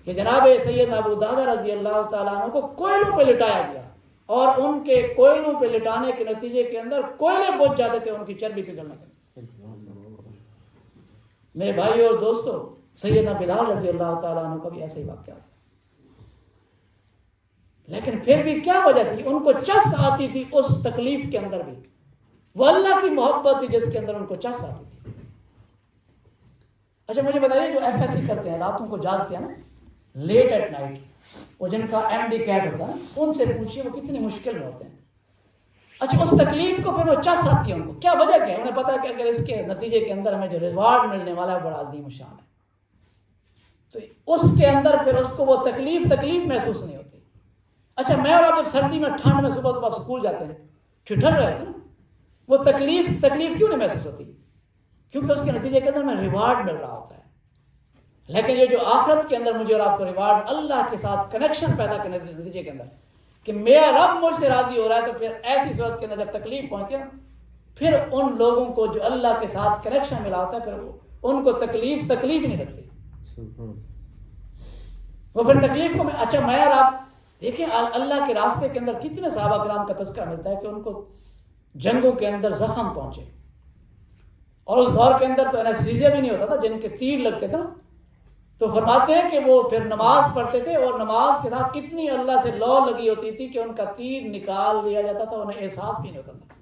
Speaker 1: کہ جناب سیدنا ابو درداء رضی اللہ تعالیٰ عنہ کو کوئلوں پہ لٹایا گیا، اور ان کے کوئلوں پہ لٹانے کے نتیجے کے اندر کوئلے بجھ جاتے تھے ان کی چربی پگھلنے کے. میرے بھائی اور دوستو، سیدنا بلال رضی اللہ تعالیٰ عنہ کا بھی ایسے ہی واقعہ تھا. لیکن پھر بھی کیا وجہ تھی؟ ان کو چس آتی تھی اس تکلیف کے اندر بھی. وہ اللہ کی محبت تھی جس کے اندر ان کو چس آتی تھی. اچھا مجھے بتائیے جو ایف ایس سی کرتے ہیں، راتوں کو جاگتے ہیں نا لیٹ ایٹ نائٹ، وہ جن کا ایم ڈی کیٹ ہوتا ہے ان سے پوچھیے وہ کتنی مشکل میں ہوتے ہیں. اچھا اس تکلیف کو پھر وہ چس آتی ہے ان کو، کیا وجہ کیا ہے؟ انہیں پتا ہے کہ اگر اس کے نتیجے کے اندر ہمیں جو ریوارڈ ملنے والا ہے بڑا عظیم شان ہے، تو اس کے اندر پھر اس کو وہ تکلیف محسوس نہیں ہوتی. اچھا میں اور آپ جب سردی میں ٹھنڈ میں صبح اسکول جاتے ہیں ٹھٹر رہے ہوتے ہیں نا، وہ تکلیف کیوں نہیں محسوس ہوتی؟ کیونکہ اس کے نتیجے کے اندر ہمیں ریوارڈ مل رہا ہوتا ہے. لیکن یہ جو آخرت کے اندر مجھے اور آپ کو ریوارڈ اللہ کے ساتھ کنیکشن پیدا کرنے کے نتیجے کے اندر کہ میرا رب مجھ سے راضی ہو رہا ہے، تو پھر ایسی صورت کے اندر جب تکلیف پہنچتی ہے نا، پھر ان لوگوں کو جو اللہ کے ساتھ کنیکشن ملا ہوتا ہے پھر ان کو تکلیف نہیں لگتی. وہ پھر تکلیف کو اچھا میں اور آپ دیکھیں اللہ کے راستے کے اندر کتنے صحابہ کرام کا تذکرہ ملتا ہے کہ ان کو جنگوں کے اندر زخم پہنچے، اور اس دور کے اندر تو انیستھیزیا بھی نہیں ہوتا تھا، جن کے تیر لگتے تھے نا، تو فرماتے ہیں کہ وہ پھر نماز پڑھتے تھے اور نماز کے ساتھ اتنی اللہ سے لو لگی ہوتی تھی کہ ان کا تیر نکال لیا جاتا تھا، انہیں احساس بھی نہیں ہوتا تھا.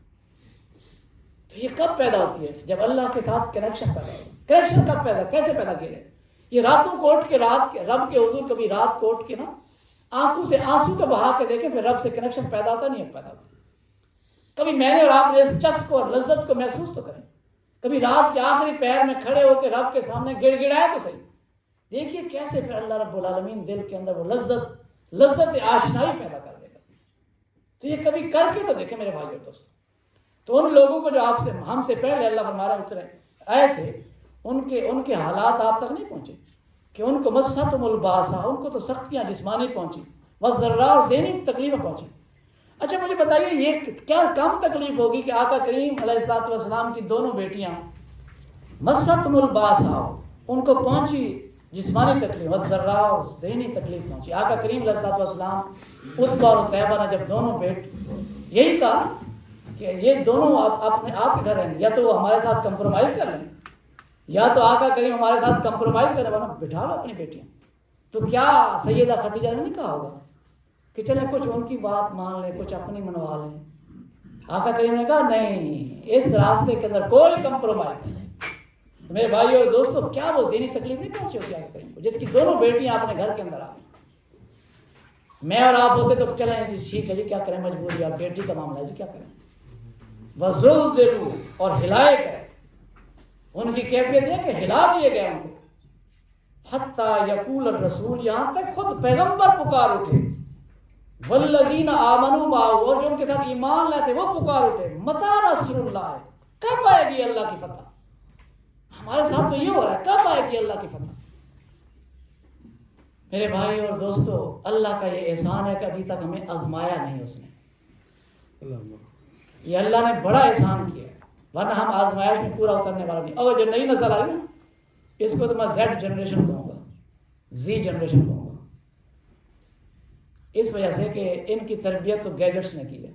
Speaker 1: تو یہ کب پیدا ہوتی ہے؟ جب اللہ کے ساتھ کنیکشن پیدا ہوتا ہے. کنیکشن کب پیدا، کیسے پیدا کیا ہے؟ یہ راتوں کو اٹھ کے رب کے حضور کبھی رات کو اٹھ کے نا آنکھوں سے آنسو کا بہا کے دیکھیں پھر رب سے کنیکشن پیدا ہوتا نہیں ہے، پیدا ہوتا. کبھی میں نے اور آپ نے اس چس کو اور لذت کو محسوس تو کریں. کبھی رات کے آخری پہر میں کھڑے ہو کے رب کے سامنے گڑ گڑائے تو صحیح. دیکھیے کیسے پھر اللہ رب العالمین دل کے اندر وہ لذت لذت آشنائی پیدا کر دے گا. تو یہ کبھی کر کے تو دیکھیں میرے بھائی اور دوستوں. تو ان لوگوں کو جو آپ سے ہم سے پہلے اللہ فرما رہے اترے آئے تھے ان کے حالات آپ تک نہیں پہنچے کہ ان کو مستم الباسا، ان کو تو سختیاں جسمانی پہنچی، والضراء اور ذہنی تکلیفیں پہنچی. اچھا مجھے بتائیے یہ کیا کم تکلیف ہوگی کہ آقا کریم علیہ الصلوۃ والسلام کی دونوں بیٹیاں مستم الباسا، ان کو پہنچی جسمانی تکلیف، والضراء اور ذہنی تکلیف پہنچی. آقا کریم علیہ الصلوۃ والسلام عتبہ اور طیبہ نے جب دونوں یہی کہا کہ یہ دونوں اپنے آپ کے گھر ہیں، یا تو وہ ہمارے ساتھ کمپرومائز کر لیں یا تو آقا کریم ہمارے ساتھ کمپرومائز کریں، ورنہ بٹھا لو اپنی بیٹیاں. تو کیا سیدہ خدیجہ نے نہیں کہا ہوگا کہ چلیں کچھ ان کی بات مان لیں، کچھ اپنی منوا لیں؟ آقا کریم نے کہا نہیں، اس راستے کے اندر کوئی کمپرومائز نہیں. تو میرے بھائیو اور دوستو، کیا وہ ذہنی تکلیف نہیں پہنچی ہوتی آقا کریم کو جس کی دونوں بیٹیاں اپنے گھر کے اندر آ گئی؟ میں اور آپ ہوتے تو چلیں جی ٹھیک ہے جی، کیا کریں، مجبوری ہے، بیٹی کا معاملہ ہے جی، کیا کریں. وَزُلْزِلُوا، اور ہلائے گئے. ان کی کیفیت یہ کہ ہلا دیے گئے ان کو. حَتَّى يَقُولَ الرَّسُولُ، یہاں تک خود پیغمبر پکار اٹھے. وَالَّذِينَ آمَنُوا مَعَهُ، اور جو ان کے ساتھ ایمان لائے تھے وہ پکار اٹھے. مَتَىٰ نَصْرُ اللَّهِ، کب آئے گی اللہ کی فتح؟ ہمارے ساتھ تو یہ ہو رہا ہے، کب آئے گی اللہ کی فتح؟ میرے بھائی اور دوستو، اللہ کا یہ احسان ہے کہ ابھی تک ہمیں آزمایا نہیں اس نے. یہ اللہ نے بڑا احسان کیا ہے، ورنہ ہم آزمائش میں پورا اترنے والا نہیں. اور جو نئی نسل آئی نا، اس کو تو میں زیڈ جنریشن کہوں گا، زی جنریشن کہوں گا، اس وجہ سے کہ ان کی تربیت تو گیجٹس نے کی ہے.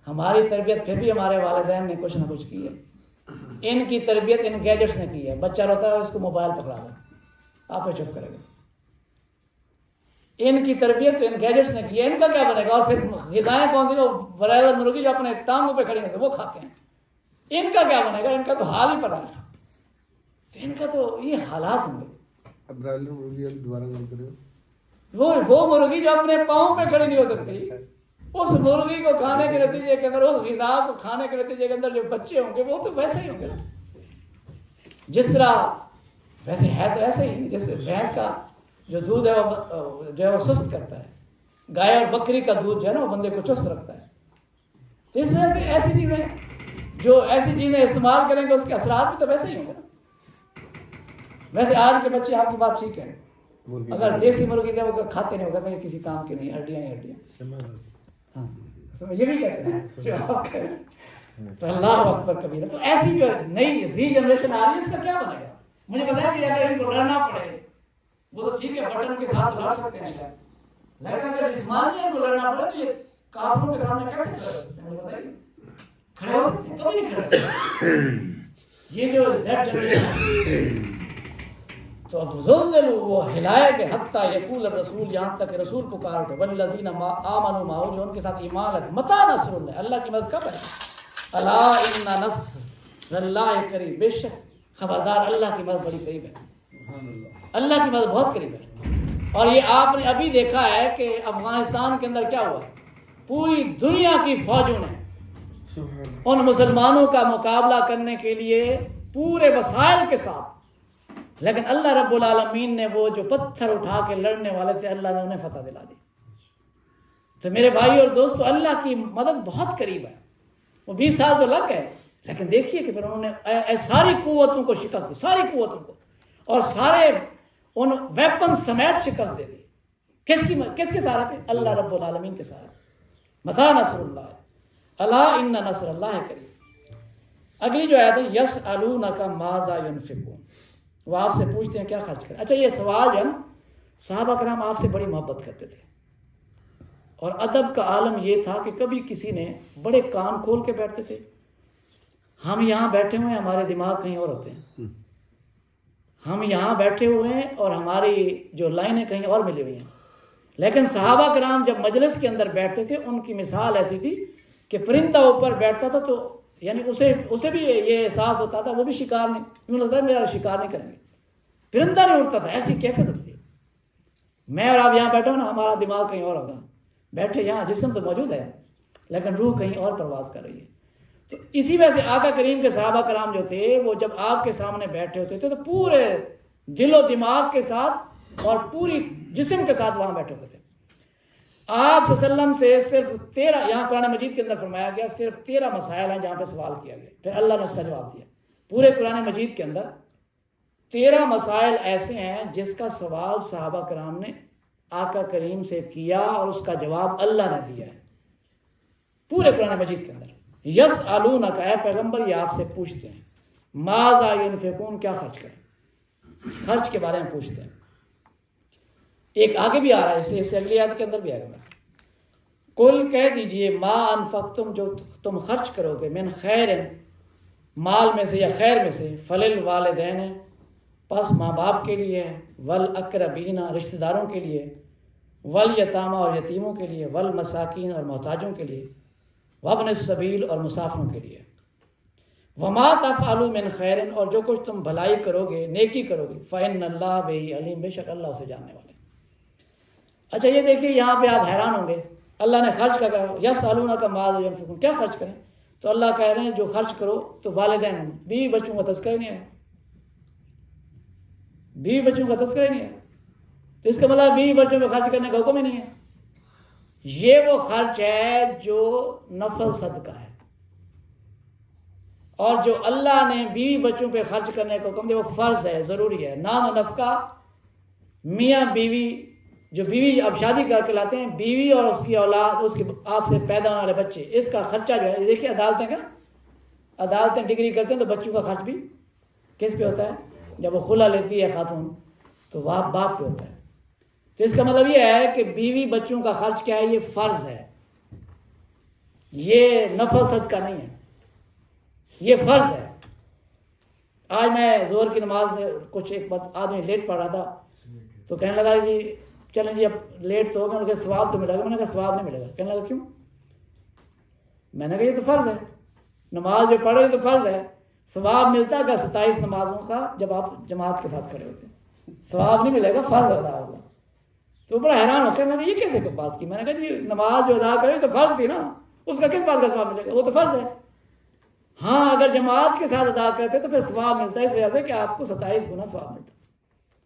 Speaker 1: ہماری تربیت پھر بھی ہمارے والدین نے کچھ نہ کچھ کی ہے، ان کی تربیت ان گیجٹس نے کی ہے. بچہ روتا ہے اس کو موبائل پکڑا دو، آپ چپ کرے گا. ان کی تربیت تو ان گیجٹس نے کی ہے. ان کا کیا بنے گا؟ اور پھر غذائیں کون سی؟ وہ برائے مرغی جو اپنے ٹانگوں پہ کھڑی ہیں وہ کھاتے ہیں. ان کا کیا بنے گا؟ ان کا تو حال ہی پڑا ہے. ان کا تو یہ حالات ہوں گے.
Speaker 5: اب برائلر مرغی دوبارہ غور کرے،
Speaker 1: وہ مرغی جو اپنے پاؤں پہ کھڑی نہیں ہو سکتی، اس مرغی کو کھانے کے نتیجے کے اندر، اس غذا کو کھانے کے نتیجے کے اندر جو بچے ہوں گے وہ تو ویسے ہی ہوں گے. جس طرح ویسے ہے تو ایسے ہی، جیسے بھینس کا جو دودھ ہے وہ جو ہے وہ سست کرتا ہے، گائے اور بکری کا دودھ جو ہے نا وہ بندے کو چست رکھتا ہے. تو اس وجہ سے ایسی چیزیں استعمال کریں گے اس کے اثرات بھی تو ویسے ہی ہوں گے. ویسے آج کے بچے، آپ کی بات ٹھیک ہے، اگر دیسی مرغی دے وہ کھاتے نہیں ہوگا، کسی کام کی نہیں، ہڈیاں ہی ہڈیاں. ہاں یہ بھی کہتے ہیں تو اللہ اکبر کبیرہ. تو ایسی جو نئی زی جنریشن آ رہی ہے، اس کا کیا بنے گا؟ مجھے پتا ہے کہ اگر ان کو لڑنا پڑے وہ تو ٹھیک ہے، بٹن کے ساتھ لڑ سکتے ہیں، لیکن اگر جسمانی ان کو لڑنا پڑے تو یہ کافروں کے سامنے کیسے لڑ سکتے ہیں؟ مجھے بتائیے، کھڑے ہو سکتے ہیں؟ کبھی نہیں کھڑے ہو سکتے. یہ جو زیڈ جنریشن، تو زلزلوا، وہ ہلائے گئے. حتیٰ یقول الرسول، یہاں تک کہ رسول پکار اٹھے. والذین آمنوا معه، جو ان کے ساتھ ایمان لائے. متى نصر اللہ، اللہ کی مدد کب ہے؟ الا ان نصر اللہ قریب، بے شک خبردار اللہ کی مدد بڑی قریب ہے. اللہ کی مدد بہت قریب ہے. اور یہ آپ نے ابھی دیکھا ہے کہ افغانستان کے اندر کیا ہوا، پوری دنیا کی فوجوں نے ان مسلمانوں کا مقابلہ کرنے کے لیے پورے وسائل کے ساتھ، لیکن اللہ رب العالمین نے وہ جو پتھر اٹھا کے لڑنے والے تھے، اللہ نے انہیں فتح دلا دی. تو میرے بھائی اور دوستو، اللہ کی مدد بہت قریب ہے. وہ 20 سال تو لگ گئے، لیکن دیکھیے کہ پھر انہوں نے ساری قوتوں کو شکست دی، ساری قوتوں کو، اور سارے ان ویپن سمیت شکست دے دی. کس کے سہارے پہ؟ اللہ رب العالمین کے سہارے. متى نصر اللہ، الا ان نصر اللہ قریب. اگلی جو آیت ہے، یسألونک ماذا ینفقون، وہ آپ سے پوچھتے ہیں کیا خرچ کریں. اچھا یہ سوال جو ہے نا، صحابہ کرام آپ سے بڑی محبت کرتے تھے، اور ادب کا عالم یہ تھا کہ کبھی کسی نے بڑے کان کھول کے بیٹھتے تھے. ہم یہاں بیٹھے ہوئے ہیں، ہمارے دماغ کہیں اور ہوتے ہیں. ہم یہاں بیٹھے ہوئے ہیں اور ہماری جو لائنیں کہیں اور ملی ہوئی ہیں. لیکن صحابہ کرام جب مجلس کے اندر بیٹھتے تھے، ان کی مثال ایسی تھی کہ پرندہ اوپر بیٹھتا تھا تو یعنی اسے بھی یہ احساس ہوتا تھا، وہ بھی شکار نہیں، یوں لگتا ہے میرا شکار نہیں کریں گے، پرندہ نہیں اڑتا تھا. ایسی کیفیت ہوتی ہے. میں اور آپ یہاں بیٹھے ہو نا، ہمارا دماغ کہیں اور ہوگا، بیٹھے یہاں جسم تو موجود ہے لیکن روح کہیں اور پرواز کر رہی ہے. تو اسی وجہ سے آقا کریم کے صحابہ کرام جو تھے، وہ جب آپ کے سامنے بیٹھے ہوتے تھے تو پورے دل و دماغ کے ساتھ اور پوری جسم کے ساتھ وہاں بیٹھے ہوتے تھے. آپ صلی اللہ علیہ وسلم سے صرف 13، یہاں قرآن مجید کے اندر فرمایا گیا صرف 13 مسائل ہیں جہاں پہ سوال کیا گیا، پھر اللہ نے اس کا جواب دیا. پورے قرآن مجید کے اندر 13 مسائل ایسے ہیں جس کا سوال صحابہ کرام نے آقا کریم سے کیا اور اس کا جواب اللہ نے دیا ہے. پورے قرآن مجید کے اندر یسألونک، اے پیغمبر یہ آپ سے پوچھتے ہیں، ماذا ینفقون، کیا خرچ کریں، خرچ کے بارے میں پوچھتے ہیں. ایک آگے بھی آ رہا ہے، اس سے اگلی آیت کے اندر بھی آئے گا. کل کہہ دیجئے ما انفقتم، جو تم خرچ کرو گے، من خیر، مال میں سے یا خیر میں سے، فللوالدین، پس ماں باپ کے لیے، والاقربین، رشتہ داروں کے لیے، والیتامى، اور یتیموں کے لیے، والمساکین، اور محتاجوں کے لیے، وابن السبیل، اور مسافروں کے لیے. وما تفعلوا من خیر، اور جو کچھ تم بھلائی کرو گے، نیکی کرو گے، فإن اللہ بہ علیم، بے شک اللہ اسے جاننے والے. اچھا یہ دیکھیے یہاں پہ آپ حیران ہوں گے، اللہ نے خرچ کا کہا یسألونک ماذا ینفقون، کیا خرچ کریں؟ تو اللہ کہہ رہے ہیں جو خرچ کرو تو والدین، بیوی بچوں کا تذکرہ ہی نہیں ہے، بیوی بچوں کا تذکرہ ہی نہیں ہے. تو اس کا مطلب بیوی بچوں پہ خرچ کرنے کا حکم ہی نہیں ہے. یہ وہ خرچ ہے جو نفل صدقہ ہے، اور جو اللہ نے بیوی بچوں پہ خرچ کرنے کا حکم دیا وہ فرض ہے، ضروری ہے. نان و نفقہ، میاں بیوی، جو بیوی اب شادی کر کے لاتے ہیں، بیوی اور اس کی اولاد، اس کے آپ سے پیدا ہونے والے بچے، اس کا خرچہ جو ہے، دیکھیے عدالتیں ڈگری کرتے ہیں تو بچوں کا خرچ بھی کس پہ ہوتا ہے؟ جب وہ خلا لیتی ہے خاتون تو وہ باپ پہ ہوتا ہے. تو اس کا مطلب یہ ہے کہ بیوی بچوں کا خرچ کیا ہے؟ یہ فرض ہے، یہ نفل صدقہ نہیں ہے، یہ فرض ہے. آج میں ظہر کی نماز میں کچھ ایک بات، آدمی لیٹ پڑھ رہا تھا تو کہنے لگا جی چلیں جی اب لیٹ تو ہو گیا، ثواب تو ملے گا. میں نے کہا ثواب نہیں ملے گا. کہنے لگا کیوں؟ میں نے کہا یہ تو فرض ہے، نماز جو پڑھو یہ تو فرض ہے. ثواب ملتا ہے 27 نمازوں کا جب آپ جماعت کے ساتھ کھڑے ہوتے ہیں، ثواب نہیں ملے گا، فرض ادا ہوگا. تو بڑا حیران ہو کے میں نے یہ کیسے بات کی؟ میں نے کہا جی نماز جو ادا کرے تو فرض تھی نا، اس کا کس بات کا ثواب ملے گا؟ وہ تو فرض ہے. ہاں اگر جماعت کے ساتھ ادا کرتے تو پھر ثواب ملتا ہے، اس وجہ سے کہ آپ کو 27 گنا ثواب ملتا.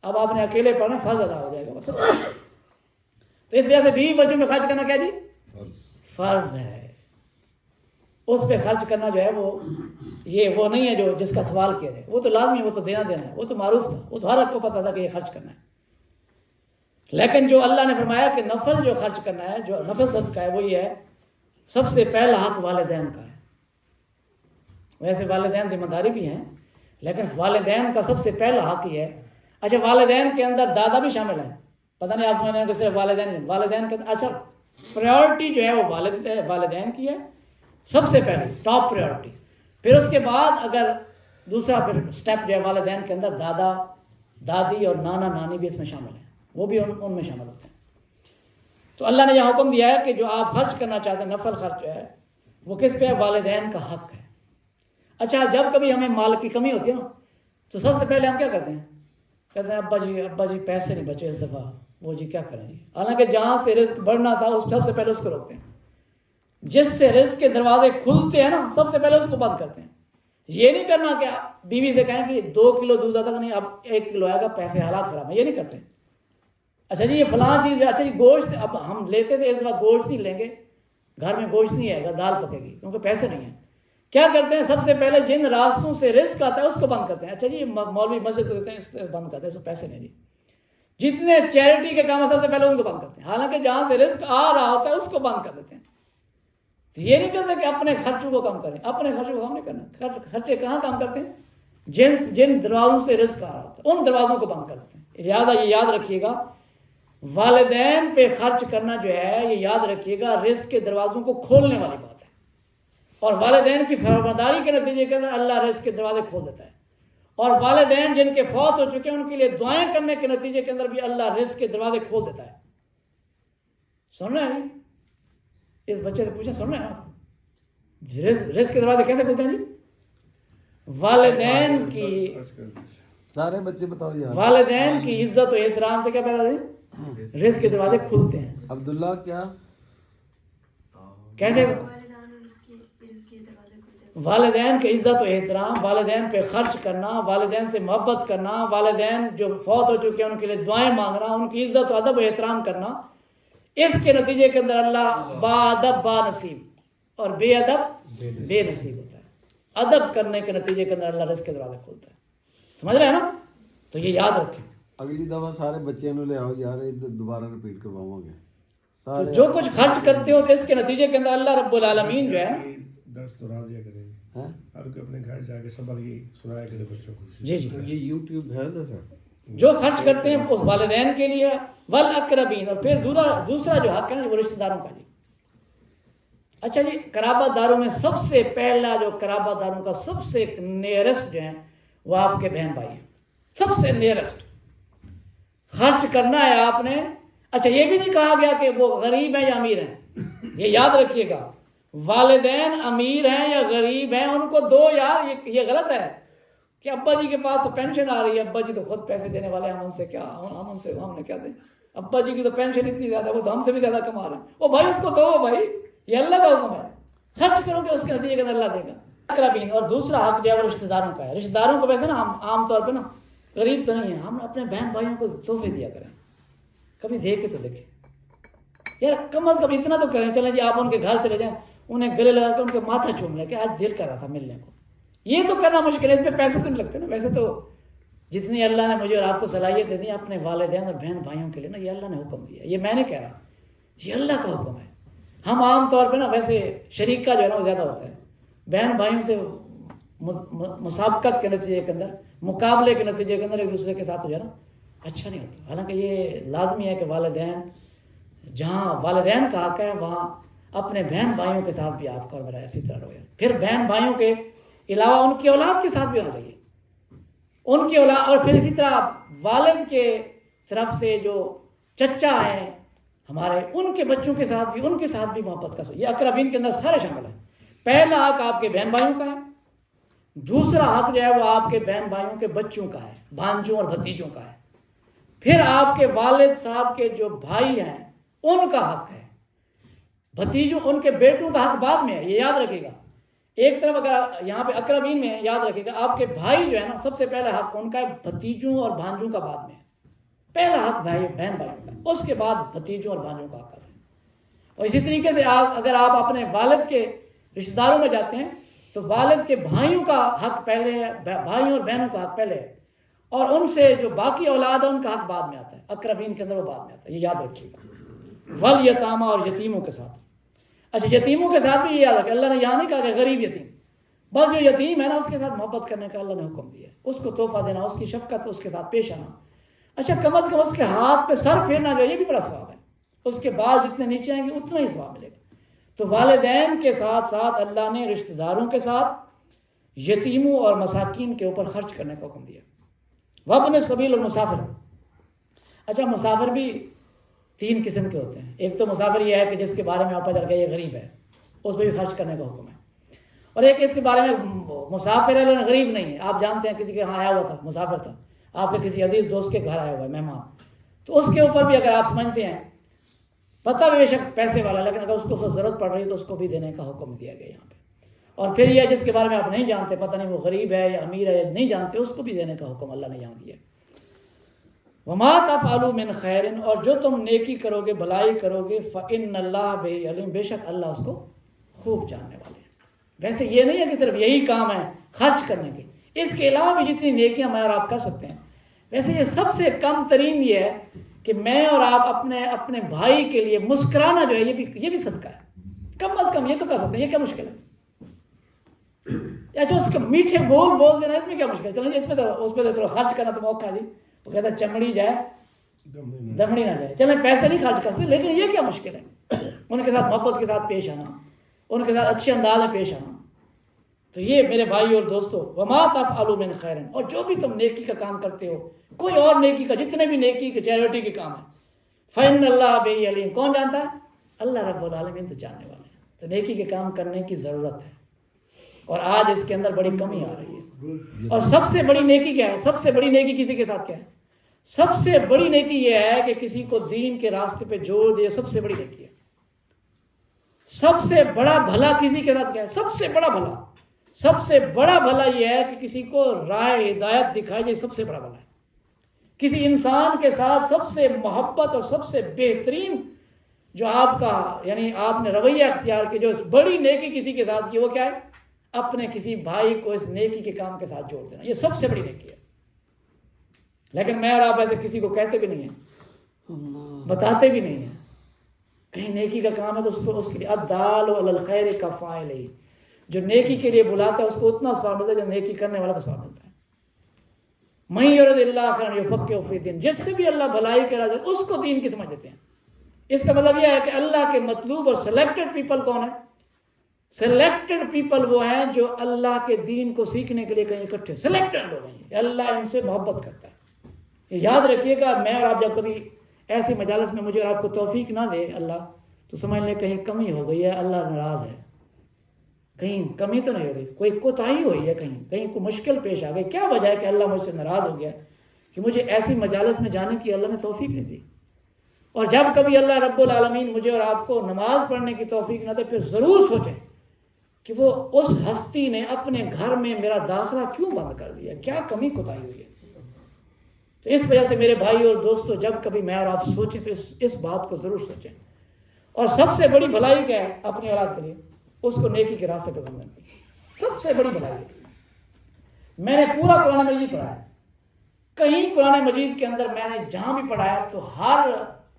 Speaker 1: اب آپ نے اکیلے پڑھنا، فرض ادا ہو جائے گا بس. تو اس وجہ سے بیوی بچوں میں خرچ کرنا کیا جی؟ فرض ہے. اس پہ خرچ کرنا جو ہے وہ نہیں ہے جو جس کا سوال کیا جائے، وہ تو لازمی ہے، وہ تو دینا ہے، وہ تو معروف تھا، وہ تو ہر ایک کو پتہ تھا کہ یہ خرچ کرنا ہے. لیکن جو اللہ نے فرمایا کہ نفل جو خرچ کرنا ہے، جو نفل صدقہ ہے، وہ یہ ہے سب سے پہلا حق والدین کا ہے. ویسے والدین ذمہ داری بھی ہیں، لیکن والدین کا سب سے پہلا حق یہ ہے. اچھا والدین کے اندر دادا بھی شامل ہیں، پتہ نہیں آپ سمجھ کہ صرف والدین کے اچھا پریورٹی جو ہے وہ والدین کی ہے سب سے پہلے، ٹاپ پریورٹی. پھر اس کے بعد اگر دوسرا پھر سٹیپ جو ہے والدین کے اندر دادا دادی اور نانا نانی بھی اس میں شامل ہیں، وہ بھی ان میں شامل ہوتے ہیں. تو اللہ نے یہ حکم دیا ہے کہ جو آپ خرچ کرنا چاہتے ہیں نفل خرچ جو ہے وہ کس پہ ہے؟ والدین کا حق ہے. اچھا جب کبھی ہمیں مال کی کمی ہوتی ہے نا تو سب سے پہلے ہم کیا کرتے ہیں؟ کہتے ہیں ابا جی پیسے نہیں بچے اس دفعہ، وہ جی کیا کریں جی. حالانکہ جہاں سے رزق بڑھنا تھا اس سب سے پہلے اس کو روکتے ہیں. جس سے رزق کے دروازے کھلتے ہیں نا سب سے پہلے اس کو بند کرتے ہیں. یہ نہیں کرنا کہ بیوی سے کہیں کہ 2 کلو دودھ آتا نہیں اب 1 کلو آئے گا، پیسے حالات خراب ہیں، یہ نہیں کرتے. اچھا جی یہ فلاں چیز، اچھا جی گوشت اب ہم لیتے تھے، اس وقت گوشت نہیں لیں گے، گھر میں گوشت نہیں آئے گا، دال پکے گی کیونکہ پیسے نہیں ہیں. کیا کرتے ہیں؟ سب سے پہلے جن راستوں سے رزق آتا ہے اس کو بند کرتے ہیں. اچھا جی مولوی مسجد کو دیتے ہیں، اس کو بند کرتے ہیں، اس کو پیسے نہیں جی. جتنے چیریٹی کے کام ہے سب سے پہلے ان کو بند کرتے ہیں، حالانکہ جہاں سے رزق آ رہا ہوتا ہے اس کو بند کر دیتے ہیں. تو یہ نہیں کرتے کہ اپنے خرچوں کو کم کریں، اپنے خرچوں کو کم نہیں کرنا. خرچے کہاں کام کرتے ہیں؟ جن دروازوں سے رزق آ رہا ہوتا ہے ان دروازوں کو بند کرتے ہیں. یہ یاد رکھیے گا، والدین پہ خرچ کرنا جو ہے یہ یاد رکھیے گا رزق کے دروازوں کو کھولنے والی بات ہے. اور والدین کی فرمانبرداری کے نتیجے کے اندر اللہ رزق کے دروازے کھول دیتا ہے. اور والدین جن کے فوت ہو چکے ہیں ان کے لیے دعائیں کرنے کے نتیجے کے اندر بھی اللہ رزق کے دروازے کھول دیتا ہے. سن رہے ہیں؟ اس بچے سے پوچھیں، سن رہے ہیں آپ رزق کے دروازے کیسے کھلتے ہیں جی؟ والدین کی
Speaker 5: سارے بچے بتاؤ یار.
Speaker 1: والدین کی عزت و احترام سے کیا پیدا ہوتی؟ رزق کے دروازے کھلتے ہیں.
Speaker 5: عبداللہ کیا
Speaker 1: کیسے؟ والدین کی عزت و احترام، والدین پہ خرچ کرنا، والدین سے محبت کرنا، والدین جو فوت ہو چکے ہیں ان کے لیے دعائیں مانگنا، ان کی عزت و ادب و احترام کرنا، اس کے نتیجے کے اندر اللہ با ادب با نصیب اور بے ادب بے نصیب ہوتا ہے۔ ادب کرنے کے نتیجے کے اندر اللہ رزق کے دروازے کھولتا ہے۔ سمجھ رہے ہیں نا؟ تو یہ یاد رکھیں۔
Speaker 5: اگلی دفعہ سارے بچے نو لے آؤ یار، دوبارہ رپیٹ کرواؤں گے
Speaker 1: تو
Speaker 5: سارے۔
Speaker 1: جو کچھ خرچ کرتے ہو تو اس کے نتیجے کے اندر اللہ رب العالمین جو ہے نا،
Speaker 6: درس دہرا دیا کریں ہر کوئی اپنے گھر جا کے سبق یہ سنایا کرے بچوں کو۔
Speaker 1: جی جی،
Speaker 4: یہ یوٹیوب ہے نا سر،
Speaker 1: جو خرچ کرتے ہیں اس والدین کے لیے، والاقربین، اور پھر دوسرا جو حق ہے نا وہ رشتہ داروں کا۔ جی اچھا جی، قرابت داروں میں سب سے پہلا جو قرابت داروں کا سب سے نیئرسٹ جو ہیں وہ آپ کے بہن بھائی ہیں، سب سے نیئرسٹ۔ خرچ کرنا ہے آپ نے۔ اچھا یہ بھی نہیں کہا گیا کہ وہ غریب ہیں یا امیر ہیں، یہ یاد رکھیے گا، والدین امیر ہیں یا غریب ہیں ان کو دو یار، یہ غلط ہے کہ ابا جی کے پاس تو پینشن آ رہی ہے، ابا جی تو خود پیسے دینے والے ہیں، ہم ان سے کیا، ہم نے کیا دیں، ابا جی کی تو پینشن اتنی زیادہ ہے، وہ تو ہم سے بھی زیادہ کما رہے ہیں، وہ بھائی اس کو دو بھائی، یہ اللہ کا حکم ہے، خرچ کرو گے اس کے نتیجے کے اندر اللہ دے گا۔ اقربین، اور دوسرا حق جو ہے وہ رشتہ داروں کا ہے۔ رشتہ داروں کو ویسے نا ہم عام طور پہ نا غریب تو نہیں ہیں، ہم اپنے بہن بھائیوں کو تحفے دیا کریں، کبھی دے کے تو دیکھیں یار، کم از کم اتنا تو کریں، چلیں جی آپ ان کے گھر چلے جائیں، انہیں گلے لگا کے ان کے ماتھا چوم لیں کہ آج دل کر رہا تھا ملنے کو، یہ تو کرنا مشکل ہے، اس میں پیسے تو نہیں لگتے نا۔ ویسے تو جتنی اللہ نے مجھے اور آپ کو صلاحیت دے دی اپنے والدین اور بہن بھائیوں کے لیے نا، یہ اللہ نے حکم دیا، یہ میں نے کہہ رہا، یہ اللہ کا حکم ہے۔ ہم عام طور پہ نا ویسے شریک کا جو ہے نا وہ زیادہ ہوتا ہے، بہن بھائیوں سے مسابقت کے نتیجے کے اندر، مقابلے کے نتیجے کے اندر ایک دوسرے کے ساتھ جو ہے نا اچھا نہیں ہوتا۔ حالانکہ یہ لازمی ہے کہ والدین، جہاں والدین کا حق ہے وہاں اپنے بہن بھائیوں کے ساتھ بھی آپ کا اور میرا اسی طرح رہے، پھر بہن بھائیوں کے علاوہ ان کی اولاد کے ساتھ بھی ہونا چاہیے، ان کی اولاد، اور پھر اسی طرح والد کے طرف سے جو چچا ہیں ہمارے، ان کے بچوں کے ساتھ بھی، ان کے ساتھ بھی محبت کا، یہ اقربین کے اندر سارے شامل ہیں۔ پہلا حق آپ کے بہن بھائیوں کا ہے، دوسرا حق جو ہے وہ آپ کے بہن بھائیوں کے بچوں کا ہے، بھانجوں اور بھتیجوں کا ہے، پھر آپ کے والد صاحب کے جو بھائی ہیں ان کا حق ہے، بھتیجوں ان کے بیٹوں کا حق بعد میں ہے، یہ یاد رکھیے گا۔ ایک طرف اگر یہاں پہ اقربین میں یاد رکھیے گا، آپ کے بھائی جو ہے نا سب سے پہلا حق ان کا ہے، بھتیجوں اور بھانجوں کا بعد میں ہے، پہلا حق بھائی بہن بھائیوں کا، اس کے بعد بھتیجوں اور بھانجوں کا حق ہے۔ اور اسی طریقے سے اگر آپ اپنے والد کے رشتہ داروں میں جاتے ہیں تو والد کے بھائیوں کا حق پہلے ہے، بھائیوں اور بہنوں کا حق پہلے ہے، اور ان سے جو باقی اولاد ہے ان کا حق بعد میں آتا ہے، اقربین کے اندر وہ بعد میں آتا ہے، یہ یاد رکھیے گا۔ والیتامہ، اور یتیموں کے ساتھ۔ اچھا یتیموں کے ساتھ بھی یہ یاد رکھیں، اللہ نے یہاں نہیں کہا کہ غریب یتیم، بس جو یتیم ہے نا اس کے ساتھ محبت کرنے کا اللہ نے حکم دیا ہے، اس کو تحفہ دینا، اس کی شفقت، اس کے ساتھ پیش آنا۔ اچھا کم از کم اس کے ہاتھ پہ سر پھیرنا جو یہ بھی بڑا ثواب ہے، اس کے بال جتنے نیچے آئیں گے اتنا ہی ثواب ملے گا۔ تو والدین کے ساتھ ساتھ اللہ نے رشتہ داروں کے ساتھ یتیموں اور مساکین کے اوپر خرچ کرنے کا حکم دیا۔ وابن السبیل اور مسافر۔ اچھا مسافر بھی تین قسم کے ہوتے ہیں، ایک تو مسافر یہ ہے کہ جس کے بارے میں آپ پتہ چل گیا یہ غریب ہے، اس پہ بھی خرچ کرنے کا حکم ہے، اور ایک اس کے بارے میں مسافر ہے لیکن غریب نہیں ہے، آپ جانتے ہیں کسی کے ہاں آیا ہوا تھا، مسافر تھا، آپ کے کسی عزیز دوست کے گھر آیا ہوا ہے مہمان، تو اس کے اوپر بھی اگر آپ سمجھتے ہیں پتہ بے شک پیسے والا، لیکن اگر اس کو ضرورت پڑ رہی ہے تو اس کو بھی دینے کا حکم دیا گیا یہاں پہ۔ اور پھر یہ جس کے بارے میں آپ نہیں جانتے، پتہ نہیں وہ غریب ہے یا امیر ہے، نہیں جانتے، اس کو بھی دینے کا حکم اللہ نے یہاں دیا۔ وما تفعلوا من خیر، اور جو تم نیکی کرو گے، بھلائی کرو گے، فإن اللہ بہ علیم، بے شک اللہ اس کو خوب جاننے والے ہیں۔ ویسے یہ نہیں ہے کہ صرف یہی کام ہے خرچ کرنے کے، اس کے علاوہ بھی جتنی نیکیاں میں اور آپ کر سکتے ہیں، ویسے یہ سب سے کم ترین یہ ہے کہ میں اور آپ اپنے بھائی کے لیے مسکرانا جو ہے یہ بھی صدقہ ہے، کم از کم یہ تو کر سکتے ہیں، یہ کیا مشکل ہے؟ یا جو اس کے میٹھے بول دینا، اس میں کیا مشکل ہے؟ چلیں اس پہ تو خرچ کرنا تو موقع ہے جی، وہ کہتا ہے چمڑی جائے دمڑی نہ جائے، چلیں پیسے نہیں خرچ کر سکتے، لیکن یہ کیا مشکل ہے؟ ان کے ساتھ محبت کے ساتھ پیش آنا، ان کے ساتھ اچھے انداز میں پیش آنا۔ تو یہ میرے بھائی اور دوستو، وما تفعلوا من خیر، اور جو بھی تم نیکی کا کام کرتے ہو، کوئی اور نیکی کا، جتنے بھی نیکی کے چیریٹی کے کام ہیں، فإن اللہ بہ علیم، کون جانتا ہے؟ اللہ رب العالمین تو جاننے والے ہیں۔ تو نیکی کے کام کرنے کی ضرورت ہے، اور آج اس کے اندر بڑی کمی آ رہی ہے۔ اور سب سے بڑی نیکی کیا ہے؟ سب سے بڑی نیکی کسی کے ساتھ کیا ہے؟ سب سے بڑی نیکی یہ ہے کہ کسی کو دین کے راستے پہ جوڑ دے، سب سے بڑی نیکی ہے۔ سب سے بڑا بھلا کسی کے ساتھ کیا ہے؟ سب سے بڑا بھلا سب سے بڑا بھلا یہ ہے کہ کسی کو راہ ہدایت دکھائی جائے، سب سے بڑا بھلا ہے۔ کسی انسان کے ساتھ سب سے محبت اور سب سے بہترین جو آپ کا یعنی آپ نے رویہ اختیار کیا، جو بڑی نیکی کسی کے ساتھ کی، وہ کیا ہے؟ اپنے کسی بھائی کو اس نیکی کے کام کے ساتھ جوڑ دینا، یہ سب سے بڑی نیکی ہے۔ لیکن میں اور آپ ایسے کسی کو کہتے بھی نہیں ہیں، بتاتے بھی نہیں ہیں۔ کہیں نیکی کا کام ہے تو اس کے لیے الدال علی الخیر کفاعل، جو نیکی کے لیے بلاتا ہے اس کو اتنا ثواب ملتا ہے جو نیکی کرنے والا کا ثواب ملتا ہے۔ من یرد اللہ خیرا یفقہہ فی الدین، جس سے بھی اللہ بھلائی کرا جائے اس کو دین کی سمجھ دیتے ہیں۔ اس کا مطلب یہ ہے کہ اللہ کے مطلوب اور سلیکٹڈ پیپل کون ہیں؟ سلیکٹڈ پیپل وہ ہیں جو اللہ کے دین کو سیکھنے کے لیے کہیں اکٹھے، سلیکٹڈ لوگ ہیں، اللہ ان سے محبت کرتا ہے۔ یہ یاد رکھیے گا، میں اور آپ جب کبھی ایسی مجالس میں مجھے اور آپ کو توفیق نہ دے اللہ، تو سمجھ لیں کہیں کمی ہو گئی ہے، اللہ ناراض ہے، کہیں کمی تو نہیں ہو گئی، کوئی کوتاہی ہوئی ہے، کہیں کوئی مشکل پیش آ گئی۔ کیا وجہ ہے کہ اللہ مجھ سے ناراض ہو گیا کہ مجھے ایسی مجالس میں جانے کی اللہ نے توفیق نہیں دی؟ اور جب کبھی اللہ رب العالمین مجھے اور آپ کو نماز پڑھنے کی توفیق نہ دے، پھر ضرور سوچیں کہ وہ اس ہستی نے اپنے گھر میں میرا داخلہ کیوں بند کر دیا، کیا کمی کوتاہی ہوئی ہے۔ تو اس وجہ سے میرے بھائی اور دوستو، جب کبھی میں اور آپ سوچیں تو اس بات کو ضرور سوچیں۔ اور سب سے بڑی بھلائی کیا ہے اپنی اولاد کے لیے؟ اس کو نیکی کے راستے پہ بندھن کی سب سے بڑی بھلائی ہے۔ میں نے پورا قرآن مجید پڑھا ہے، کہیں قرآن مجید کے اندر میں نے جہاں بھی پڑھا ہے تو ہر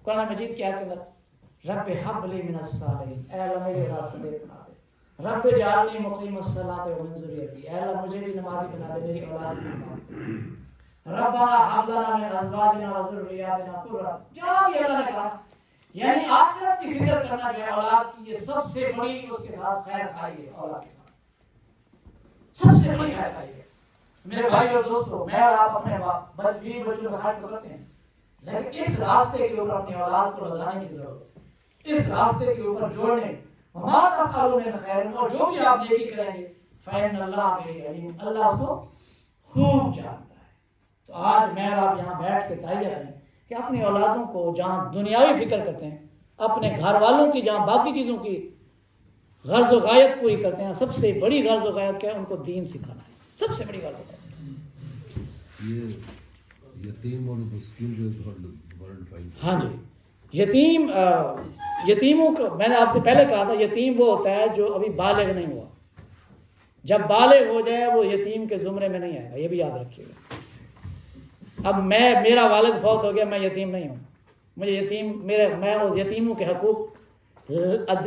Speaker 1: قرآن مجید کی آیت کے اندر رب حب لی من الصالحین، اے اللہ میرے اولاد کو نیک بنا دے، رب جعلنی مقیم الصلاۃ ومن ذریتی، اے اللہ مجھے بھی نمازی بنا دے، میری اولاد بھی بنا دے، ربنا هب لنا من ازواجنا وذرياتنا قرۃ اعین، جہاں بھی اللہ نے کہا یعنی آخرت کی فکر کرنا جو ہے اولاد کی، یہ سب سے بڑی اس کے ساتھ خیر خائی ہے۔ اولاد کے ساتھ سب سے بڑی خیر خائی ہے۔ میرے بھائی اور دوستو، میں اور آپ اپنے بچوں کا خرچ کرتے ہیں، لیکن اس راستے کے اوپر اپنی اولاد کو لگانے کی ضرورت ہے، اس راستے کے اوپر جوڑنے۔ وما تفعلوا من خیر، اور جو بھی آپ نیکی کریں گے فإن اللہ بہ علیم، اللہ اس کو خوب جانتا ہے۔ تو آج میں اور آپ یہاں بیٹھ کے تائید کریں کہ اپنی اولادوں کو جہاں دنیاوی فکر کرتے ہیں، اپنے گھر والوں کی جہاں باقی چیزوں کی غرض و غایت پوری کرتے ہیں، سب سے بڑی غرض و غایت کیا ہے؟ ان کو دین سکھانا ہے، سب سے بڑی غرض و غایت۔
Speaker 5: یہ یتیم اور مسکین جو ورلڈ فائن،
Speaker 1: ہاں جی، یتیموں کو میں نے آپ سے پہلے کہا تھا، یتیم وہ ہوتا ہے جو ابھی بالغ نہیں ہوا، جب بالغ ہو جائے وہ یتیم کے زمرے میں نہیں آئے گا، یہ بھی یاد رکھیے گا۔ اب میرا والد فوت ہو گیا، میں یتیم نہیں ہوں، مجھے میں اس یتیموں کے حقوق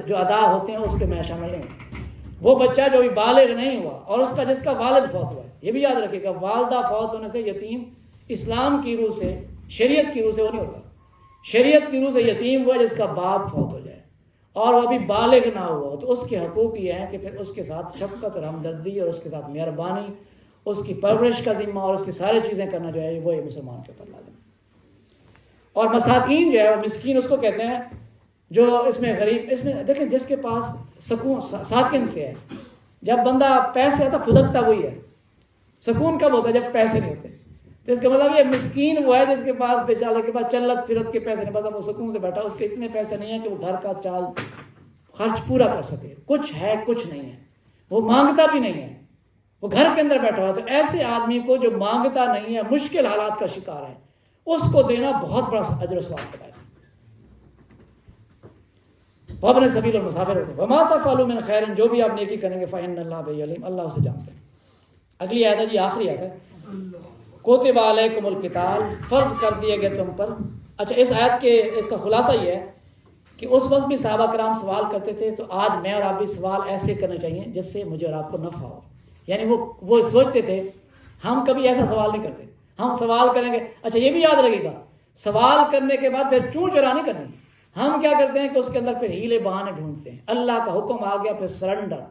Speaker 1: جو ادا ہوتے ہیں اس پہ میں شامل نہیں ہوں۔ وہ بچہ جو ابھی بالغ نہیں ہوا اور جس کا والد فوت ہوا ہے، یہ بھی یاد رکھیے گا، والدہ فوت ہونے سے یتیم اسلام کی روح سے، شریعت کی روح سے وہ نہیں ہوتا۔ شریعت کی روح سے یتیم ہوا جس کا باپ فوت ہو جائے اور وہ ابھی بالغ نہ ہوا، تو اس کے حقوق یہ ہیں کہ پھر اس کے ساتھ شفقت اور ہمدردی اور اس کے ساتھ مہربانی، اس کی پرورش کا ذمہ اور اس کی ساری چیزیں کرنا جو ہے وہ مسلمان کے اوپر لازم ہے۔ اور مساکین جو ہے، وہ مسکین اس کو کہتے ہیں جو اس میں غریب، اس میں دیکھیں جس کے پاس سکون ساکن سے ہے، جب بندہ پیسے آتا پھدکتا وہی ہے، سکون کب ہوتا ہے؟ جب پیسے نہیں ہوتے۔ تو اس کا مطلب یہ مسکین وہ ہے جس کے پاس بیچارے کے پاس چلت پھرت کے پیسے نہیں، بس وہ سکون سے بیٹھا، اس کے اتنے پیسے نہیں ہیں کہ وہ گھر کا چال خرچ پورا کر سکے، کچھ ہے کچھ نہیں ہے، وہ مانگتا بھی نہیں ہے، وہ گھر کے اندر بیٹھا ہوا۔ تو ایسے آدمی کو جو مانگتا نہیں ہے، مشکل حالات کا شکار ہے، اس کو دینا بہت بڑا اجر و ثواب کا باعث ہے۔ وابن سبیل اور مسافر ہوتے ہیں، وما تفعلوا من خیر، جو بھی آپ نیکی کریں گے فإن اللہ بہ علیم، اللہ اسے جانتے ہیں۔ اگلی آیت ہے جی، آخری آیت ہے، کتب علیکم القتال، فرض کر دیے گئے تم پر۔ اچھا، اس آیت کے اس کا خلاصہ یہ ہے کہ اس وقت بھی صحابہ کرام سوال کرتے تھے، تو آج میں اور آپ بھی سوال ایسے کرنے چاہیے جس سے مجھے اور آپ کو نفع ہو۔ یعنی وہ سوچتے تھے، ہم کبھی ایسا سوال نہیں کرتے، ہم سوال کریں گے۔ اچھا یہ بھی یاد رکھے گا، سوال کرنے کے بعد پھر چون چرا نہیں کرنی، ہم کیا کرتے ہیں کہ اس کے اندر پھر ہیلے بہانے ڈھونڈتے ہیں۔ اللہ کا حکم آ گیا پھر سرنڈر،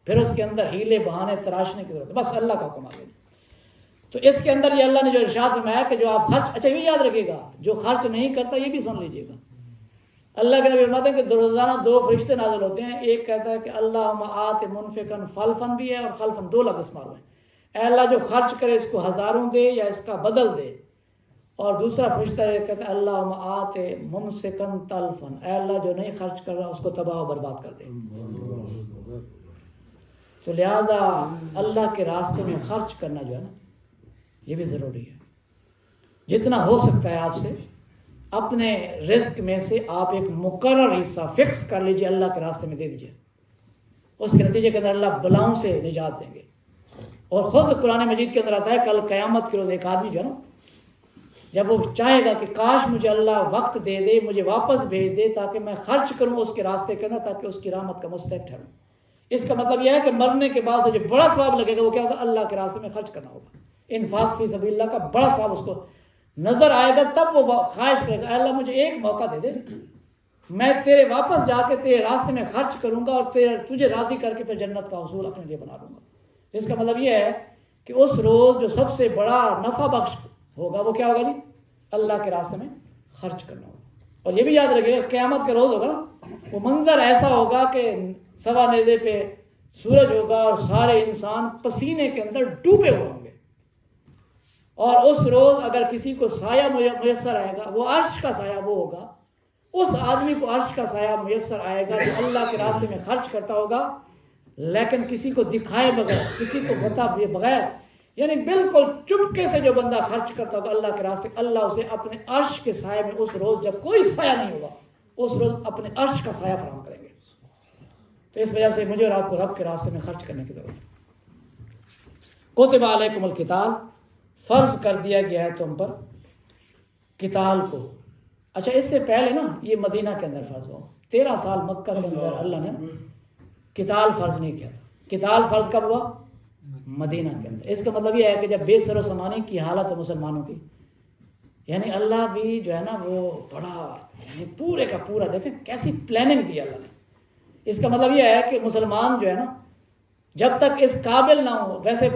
Speaker 1: پھر اس کے اندر ہیلے بہانے تراشنے کی ضرورت ہے، بس اللہ کا حکم آ گیا۔ تو اس کے اندر یہ اللہ نے جو ارشاد فرمایا کہ جو آپ خرچ، اچھا یہ یاد رکھیے گا، جو خرچ نہیں کرتا یہ بھی سن لیجیے گا۔ اللہ کے نبی فرماتے ہیں کہ روزانہ 2 فرشتے نازل ہوتے ہیں، ایک کہتا ہے کہ اللہم آت منفقا خلفا بھی ہے، اور خلفا 2 لفظ استعمال ہوئے ہیں، اے اللہ جو خرچ کرے اس کو ہزاروں دے یا اس کا بدل دے، اور دوسرا فرشتہ یہ کہتا ہے اللہم آت ممسکا تلفا، اے اللہ جو نہیں خرچ کر رہا اس کو تباہ و برباد کر دے۔ تو لہٰذا اللہ کے راستے میں خرچ کرنا جو ہے نا یہ بھی ضروری ہے. جتنا ہو سکتا ہے آپ سے اپنے رزق میں سے آپ ایک مقرر حصہ فکس کر لیجئے، اللہ کے راستے میں دے دیجئے. اس کے نتیجے کے اندر اللہ بلاؤں سے نجات دیں گے. اور خود قرآن مجید کے اندر آتا ہے کل قیامت کے روز ایک آدمی جو ہے نا جب وہ چاہے گا کہ کاش مجھے اللہ وقت دے دے، مجھے واپس بھیج دے تاکہ میں خرچ کروں اس کے راستے کے اندر، تاکہ اس کی رحمت کا مستحق ٹھہروں. اس کا مطلب یہ ہے کہ مرنے کے بعد سے جو بڑا ثواب لگے گا وہ کیا ہوگا؟ اللہ کے راستے میں خرچ کرنا ہوگا. انفاق فی سبیل اللہ کا بڑا ثواب اس کو نظر آئے گا. تب وہ خواہش کرے گا اے اللہ مجھے ایک موقع دے دے، میں تیرے واپس جا کے تیرے راستے میں خرچ کروں گا اور تجھے راضی کر کے پھر جنت کا حصول اپنے لیے بنا لوں گا. اس کا مطلب یہ ہے کہ اس روز جو سب سے بڑا نفع بخش ہوگا وہ کیا ہوگا جی؟ اللہ کے راستے میں خرچ کرنا ہوگا. اور یہ بھی یاد رکھیے گا قیامت کا روز ہوگا نا وہ منظر ایسا ہوگا کہ سوا نیزے پہ سورج ہوگا اور سارے انسان پسینے کے اندر ڈوبے ہوئے ہوں گے. اور اس روز اگر کسی کو سایہ میسر آئے گا وہ عرش کا سایہ وہ ہوگا. اس آدمی کو عرش کا سایہ میسر آئے گا جو اللہ کے راستے میں خرچ کرتا ہوگا لیکن کسی کو دکھائے بغیر، کسی کو بتائے بغیر، یعنی بالکل چپکے سے جو بندہ خرچ کرتا ہوگا اللہ کے راستے، اللہ اسے اپنے عرش کے سائے میں اس روز جب کوئی سایہ نہیں ہوگا اس روز اپنے عرش کا سایہ فراہم کریں گے. تو اس وجہ سے مجھے اور آپ کو رب کے راستے میں خرچ کرنے کی ضرورت ہے. کتب علیکم القتال، فرض کر دیا گیا ہے تم پر قتال کو. اچھا اس سے پہلے نا یہ مدینہ کے اندر فرض ہوا، 13 سال مکہ کے اندر اللہ نے قتال فرض نہیں کیا. قتال فرض کب ہوا؟ مدینہ کے اندر. اس کا مطلب یہ ہے کہ جب بے سر و سامانی کی حالت ہے مسلمانوں کی، یعنی اللہ بھی جو ہے نا وہ بڑا پورے کا پورا دیکھیں کیسی پلاننگ دی اللہ نے. اس کا مطلب یہ ہے کہ مسلمان جو ہے نا جب تک اس قابل نہ ہو، ویسے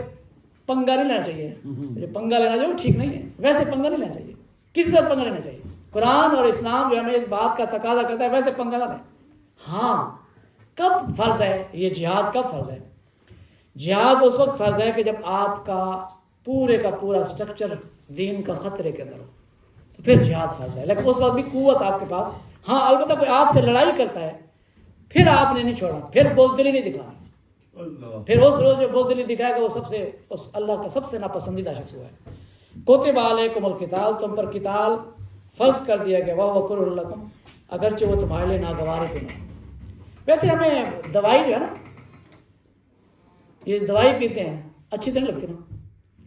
Speaker 1: پنگا نہیں لینا چاہیے، جو پنگا لینا چاہیے وہ ٹھیک نہیں ہے، ویسے پنگا نہیں لینا چاہیے، کسی سے پنگا لینا چاہیے. قرآن اور اسلام جو ہمیں اس بات کا تقاضا کرتا ہے ویسے پنگا نہ لیں. ہاں کب فرض ہے یہ جہاد؟ کب فرض ہے جہاد؟ اس وقت فرض ہے کہ جب آپ کا پورے کا پورا سٹرکچر دین کا خطرے کے اندر ہو تو پھر جہاد فرض ہے. لیکن اس وقت بھی قوت آپ کے پاس، ہاں البتہ کوئی آپ سے لڑائی کرتا ہے پھر آپ نے نہیں چھوڑنا، پھر بزدلی نہیں دکھانی. پھر اس روز جو بزدلی دکھائے گا وہ سب سے اللہ کا سب سے ناپسندیدہ شخص ہوا ہے. کتب علیکم القتال، تم پر قتال فرض کر دیا گیا. وَهُوَ كُرْهٌ لَكُمْ، اگرچہ وہ تمہارے لیے ناگوار ہے. ویسے ہمیں دوائی جو ہے نا یہ دوائی پیتے ہیں اچھی طرح لگتی نا،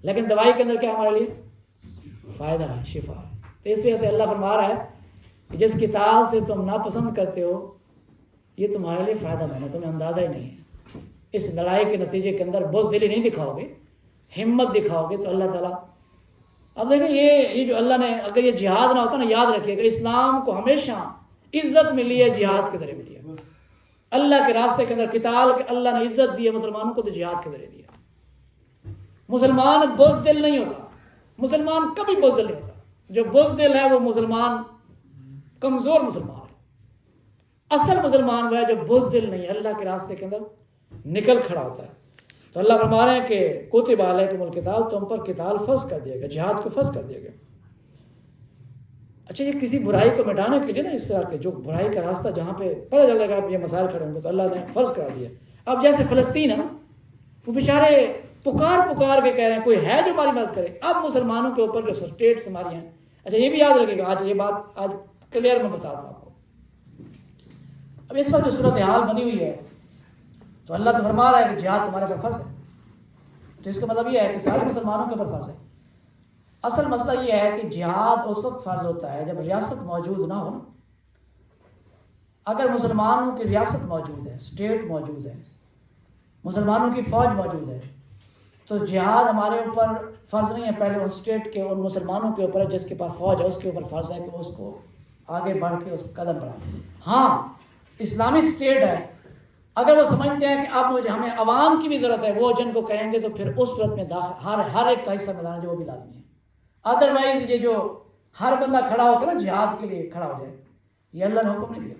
Speaker 1: لیکن دوائی کے اندر کیا ہمارے لیے فائدہ ہے، شفا ہے. تو اس وجہ سے اللہ فرما رہا ہے کہ جس قتال سے تم ناپسند کرتے ہو یہ تمہارے لیے فائدہ مند ہے، تمہیں اندازہ ہی نہیں ہے. اس لڑائی کے نتیجے کے اندر بزدلی نہیں دکھاؤ گے، ہمت دکھاؤ گے تو اللہ تعالیٰ. اب دیکھیں یہ جو اللہ نے، اگر یہ جہاد نہ ہوتا نا، یاد رکھیے گا اسلام کو ہمیشہ عزت ملی ہے جہاد کے ذریعے ملی ہے. اللہ کے راستے کے اندر قتال کے اللہ نے عزت دی ہے مسلمانوں کو تو جہاد کے ذریعے دیا. مسلمان بزدل نہیں ہوتا، مسلمان کبھی بزدل نہیں ہوتا. جو بزدل ہے وہ مسلمان کمزور مسلمان ہے. اصل مسلمان وہ ہے جو بزدل نہیں ہے، اللہ کے راستے کے اندر نکل کھڑا ہوتا ہے. تو اللہ فرما رہے ہیں کہ کتب علیکم القتال، تم پر قتال فرض کر دیا گیا، جہاد کو فرض کر دیا گیا. اچھا یہ کسی برائی کو مٹانے کے لیے نا، اس طرح کے جو برائی کا راستہ جہاں پہ پتہ چلے گا آپ یہ مسائل کھڑے ہوں گے تو اللہ نے فرض کرا دیا. اب جیسے فلسطین ہے نا، وہ بیچارے پکار کے کہہ رہے ہیں کوئی ہے جو ہماری مدد کرے. اب مسلمانوں کے اوپر جو اسٹیٹس ہماری ہیں، اچھا یہ بھی یاد رکھے گا، آج یہ بات آج کلیئر میں بتا دوں آپ کو. اب اس وقت جو صورتحال بنی ہوئی ہے تو اللہ تو فرما رہا ہے کہ جہاد تمہارے پر فرض ہے. تو اس کا مطلب یہ ہے کہ سارے مسلمانوں کے اوپر فرض ہے. اصل مسئلہ یہ ہے کہ جہاد اس وقت فرض ہوتا ہے جب ریاست موجود نہ ہو نا. اگر مسلمانوں کی ریاست موجود ہے، اسٹیٹ موجود ہے، مسلمانوں کی فوج موجود ہے تو جہاد ہمارے اوپر فرض نہیں ہے. پہلے ان اسٹیٹ کے ان مسلمانوں کے اوپر جس کے پاس فوج ہے اس کے اوپر فرض ہے کہ اس کو آگے بڑھ کے اس قدم بڑھائے. ہاں اسلامی اسٹیٹ ہے، اگر وہ سمجھتے ہیں کہ اب مجھے ہمیں عوام کی بھی ضرورت ہے، وہ جن کو کہیں گے تو پھر اس صورت میں ہر ایک کا حصہ ملانا جو وہ بھی لازمی ہے. ادروائز یہ جو ہر بندہ کھڑا ہو کے نا جہاد کے لیے کھڑا ہو جائے، یہ اللہ نے حکم نہیں دیا.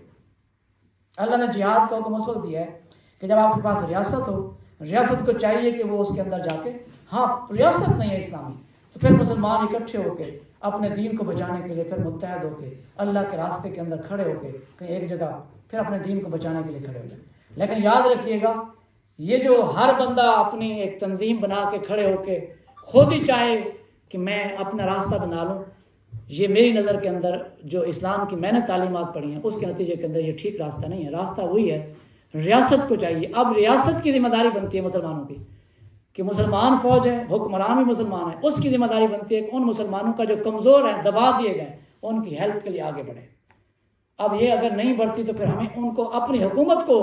Speaker 1: اللہ نے جہاد کا حکم اس وقت دیا ہے کہ جب آپ کے پاس ریاست ہو، ریاست کو چاہیے کہ وہ اس کے اندر جا کے، ہاں ریاست نہیں ہے اسلامی تو پھر مسلمان اکٹھے ہو کے اپنے دین کو بچانے کے لیے پھر متحد ہو کے اللہ کے راستے کے اندر کھڑے ہو کے کہیں ایک جگہ پھر اپنے دین کو بچانے کے لیے کھڑے ہو جائیں. لیکن یاد رکھیے گا یہ جو ہر بندہ اپنی ایک تنظیم بنا کے کھڑے ہو کے خود ہی چاہے کہ میں اپنا راستہ بنا لوں، یہ میری نظر کے اندر جو اسلام کی میں نے تعلیمات پڑھی ہیں اس کے نتیجے کے اندر یہ ٹھیک راستہ نہیں ہے۔ راستہ وہی ہے، ریاست کو چاہیے۔ اب ریاست کی ذمہ داری بنتی ہے مسلمانوں کی کہ مسلمان فوج ہے، حکمران بھی مسلمان ہے، اس کی ذمہ داری بنتی ہے کہ ان مسلمانوں کا جو کمزور ہیں، دبا دیے گئے، ان کی ہیلپ کے لیے آگے بڑھے۔ اب یہ اگر نہیں بڑھتی تو پھر ہمیں ان کو اپنی حکومت کو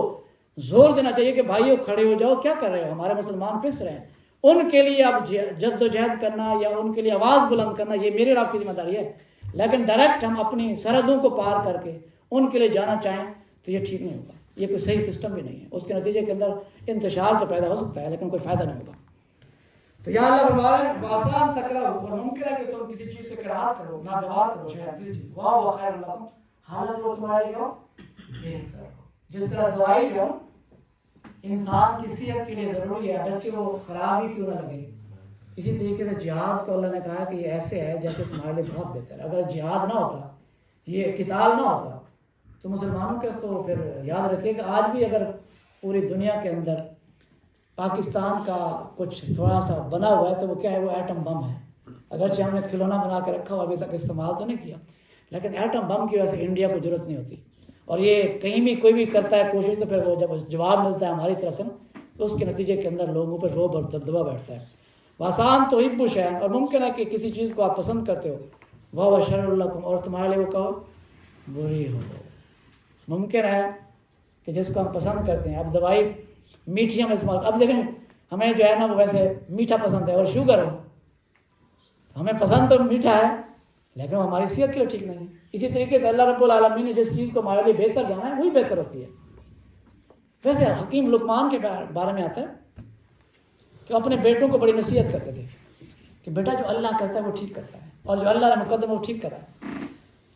Speaker 1: زور دینا چاہیے کہ بھائیو کھڑے ہو جاؤ، کیا کر رہے ہو، ہمارے مسلمان پس رہے ہیں۔ ان کے لیے اب جد و جہد کرنا یا ان کے لیے آواز بلند کرنا یہ میرے اور آپ کی ذمہ داری ہے، لیکن ڈائریکٹ ہم اپنی سرحدوں کو پار کر کے ان کے لیے جانا چاہیں تو یہ ٹھیک نہیں ہوگا، یہ کوئی صحیح سسٹم بھی نہیں ہے۔ اس کے نتیجے کے اندر انتشار تو پیدا ہو سکتا ہے لیکن کوئی فائدہ نہیں ہوگا۔ تو یا اللہ فرما رہے ہیں آسان تکرہ ہو، اور ممکن ہے کہ تم کسی چیز سے قرات کرو، ناگوار کرو، شاید واہ وہ خیر لکم، حالت وہ تمہارے لیے ہو بہتر ہو۔ جس طرح دوائی جو انسان کی صحت کے لیے ضروری ہے اگرچہ وہ خراب ہی کیوں نہ لگے، اسی طریقے سے جہاد کو اللہ نے کہا کہ یہ ایسے ہے جیسے تمہارے لیے بہت بہتر ہے۔ اگر جہاد نہ ہوتا، یہ قتال نہ ہوتا تو مسلمانوں کے تو پھر یاد رکھیے کہ آج بھی اگر پوری دنیا کے اندر پاکستان کا کچھ تھوڑا سا بنا ہوا ہے تو وہ کیا ہے، وہ ایٹم بم ہے۔ اگرچہ ہم نے کھلونا بنا کے رکھا ہوا، ابھی تک استعمال تو نہیں کیا، لیکن ایٹم بم کی وجہ سے انڈیا کو ضرورت نہیں ہوتی، اور یہ کہیں بھی کوئی بھی کرتا ہے کوشش تو پھر وہ جب جواب ملتا ہے ہماری طرف سے تو اس کے نتیجے کے اندر لوگوں پر رعب اور دبدبہ بیٹھتا ہے۔ آسان تو حب شیء، اور ممکن ہے کہ کسی چیز کو آپ پسند کرتے ہو، وہ شر لکم، اور تمہارے لیے وہ کہو بری ہو۔ ممکن ہے کہ جس کو ہم پسند کرتے ہیں، اب دوائی میٹھی ہم استعمال، اب دیکھیں ہمیں جو ہے نا وہ ویسے میٹھا پسند ہے اور شوگر ہو، ہمیں پسند تو میٹھا ہے لیکن وہ ہماری صحت کے لیے ٹھیک نہیں ہے۔ اسی طریقے سے اللہ رب العالمین نے جس چیز کو ہمارے لیے بہتر جانا ہے وہی بہتر ہوتی ہے۔ ویسے حکیم لقمان کے بارے میں آتا ہے کہ اپنے بیٹوں کو بڑی نصیحت کرتے تھے کہ بیٹا جو اللہ کرتا ہے وہ ٹھیک کرتا ہے، اور جو اللہ نے مقدم ہے وہ ٹھیک کرا ہے۔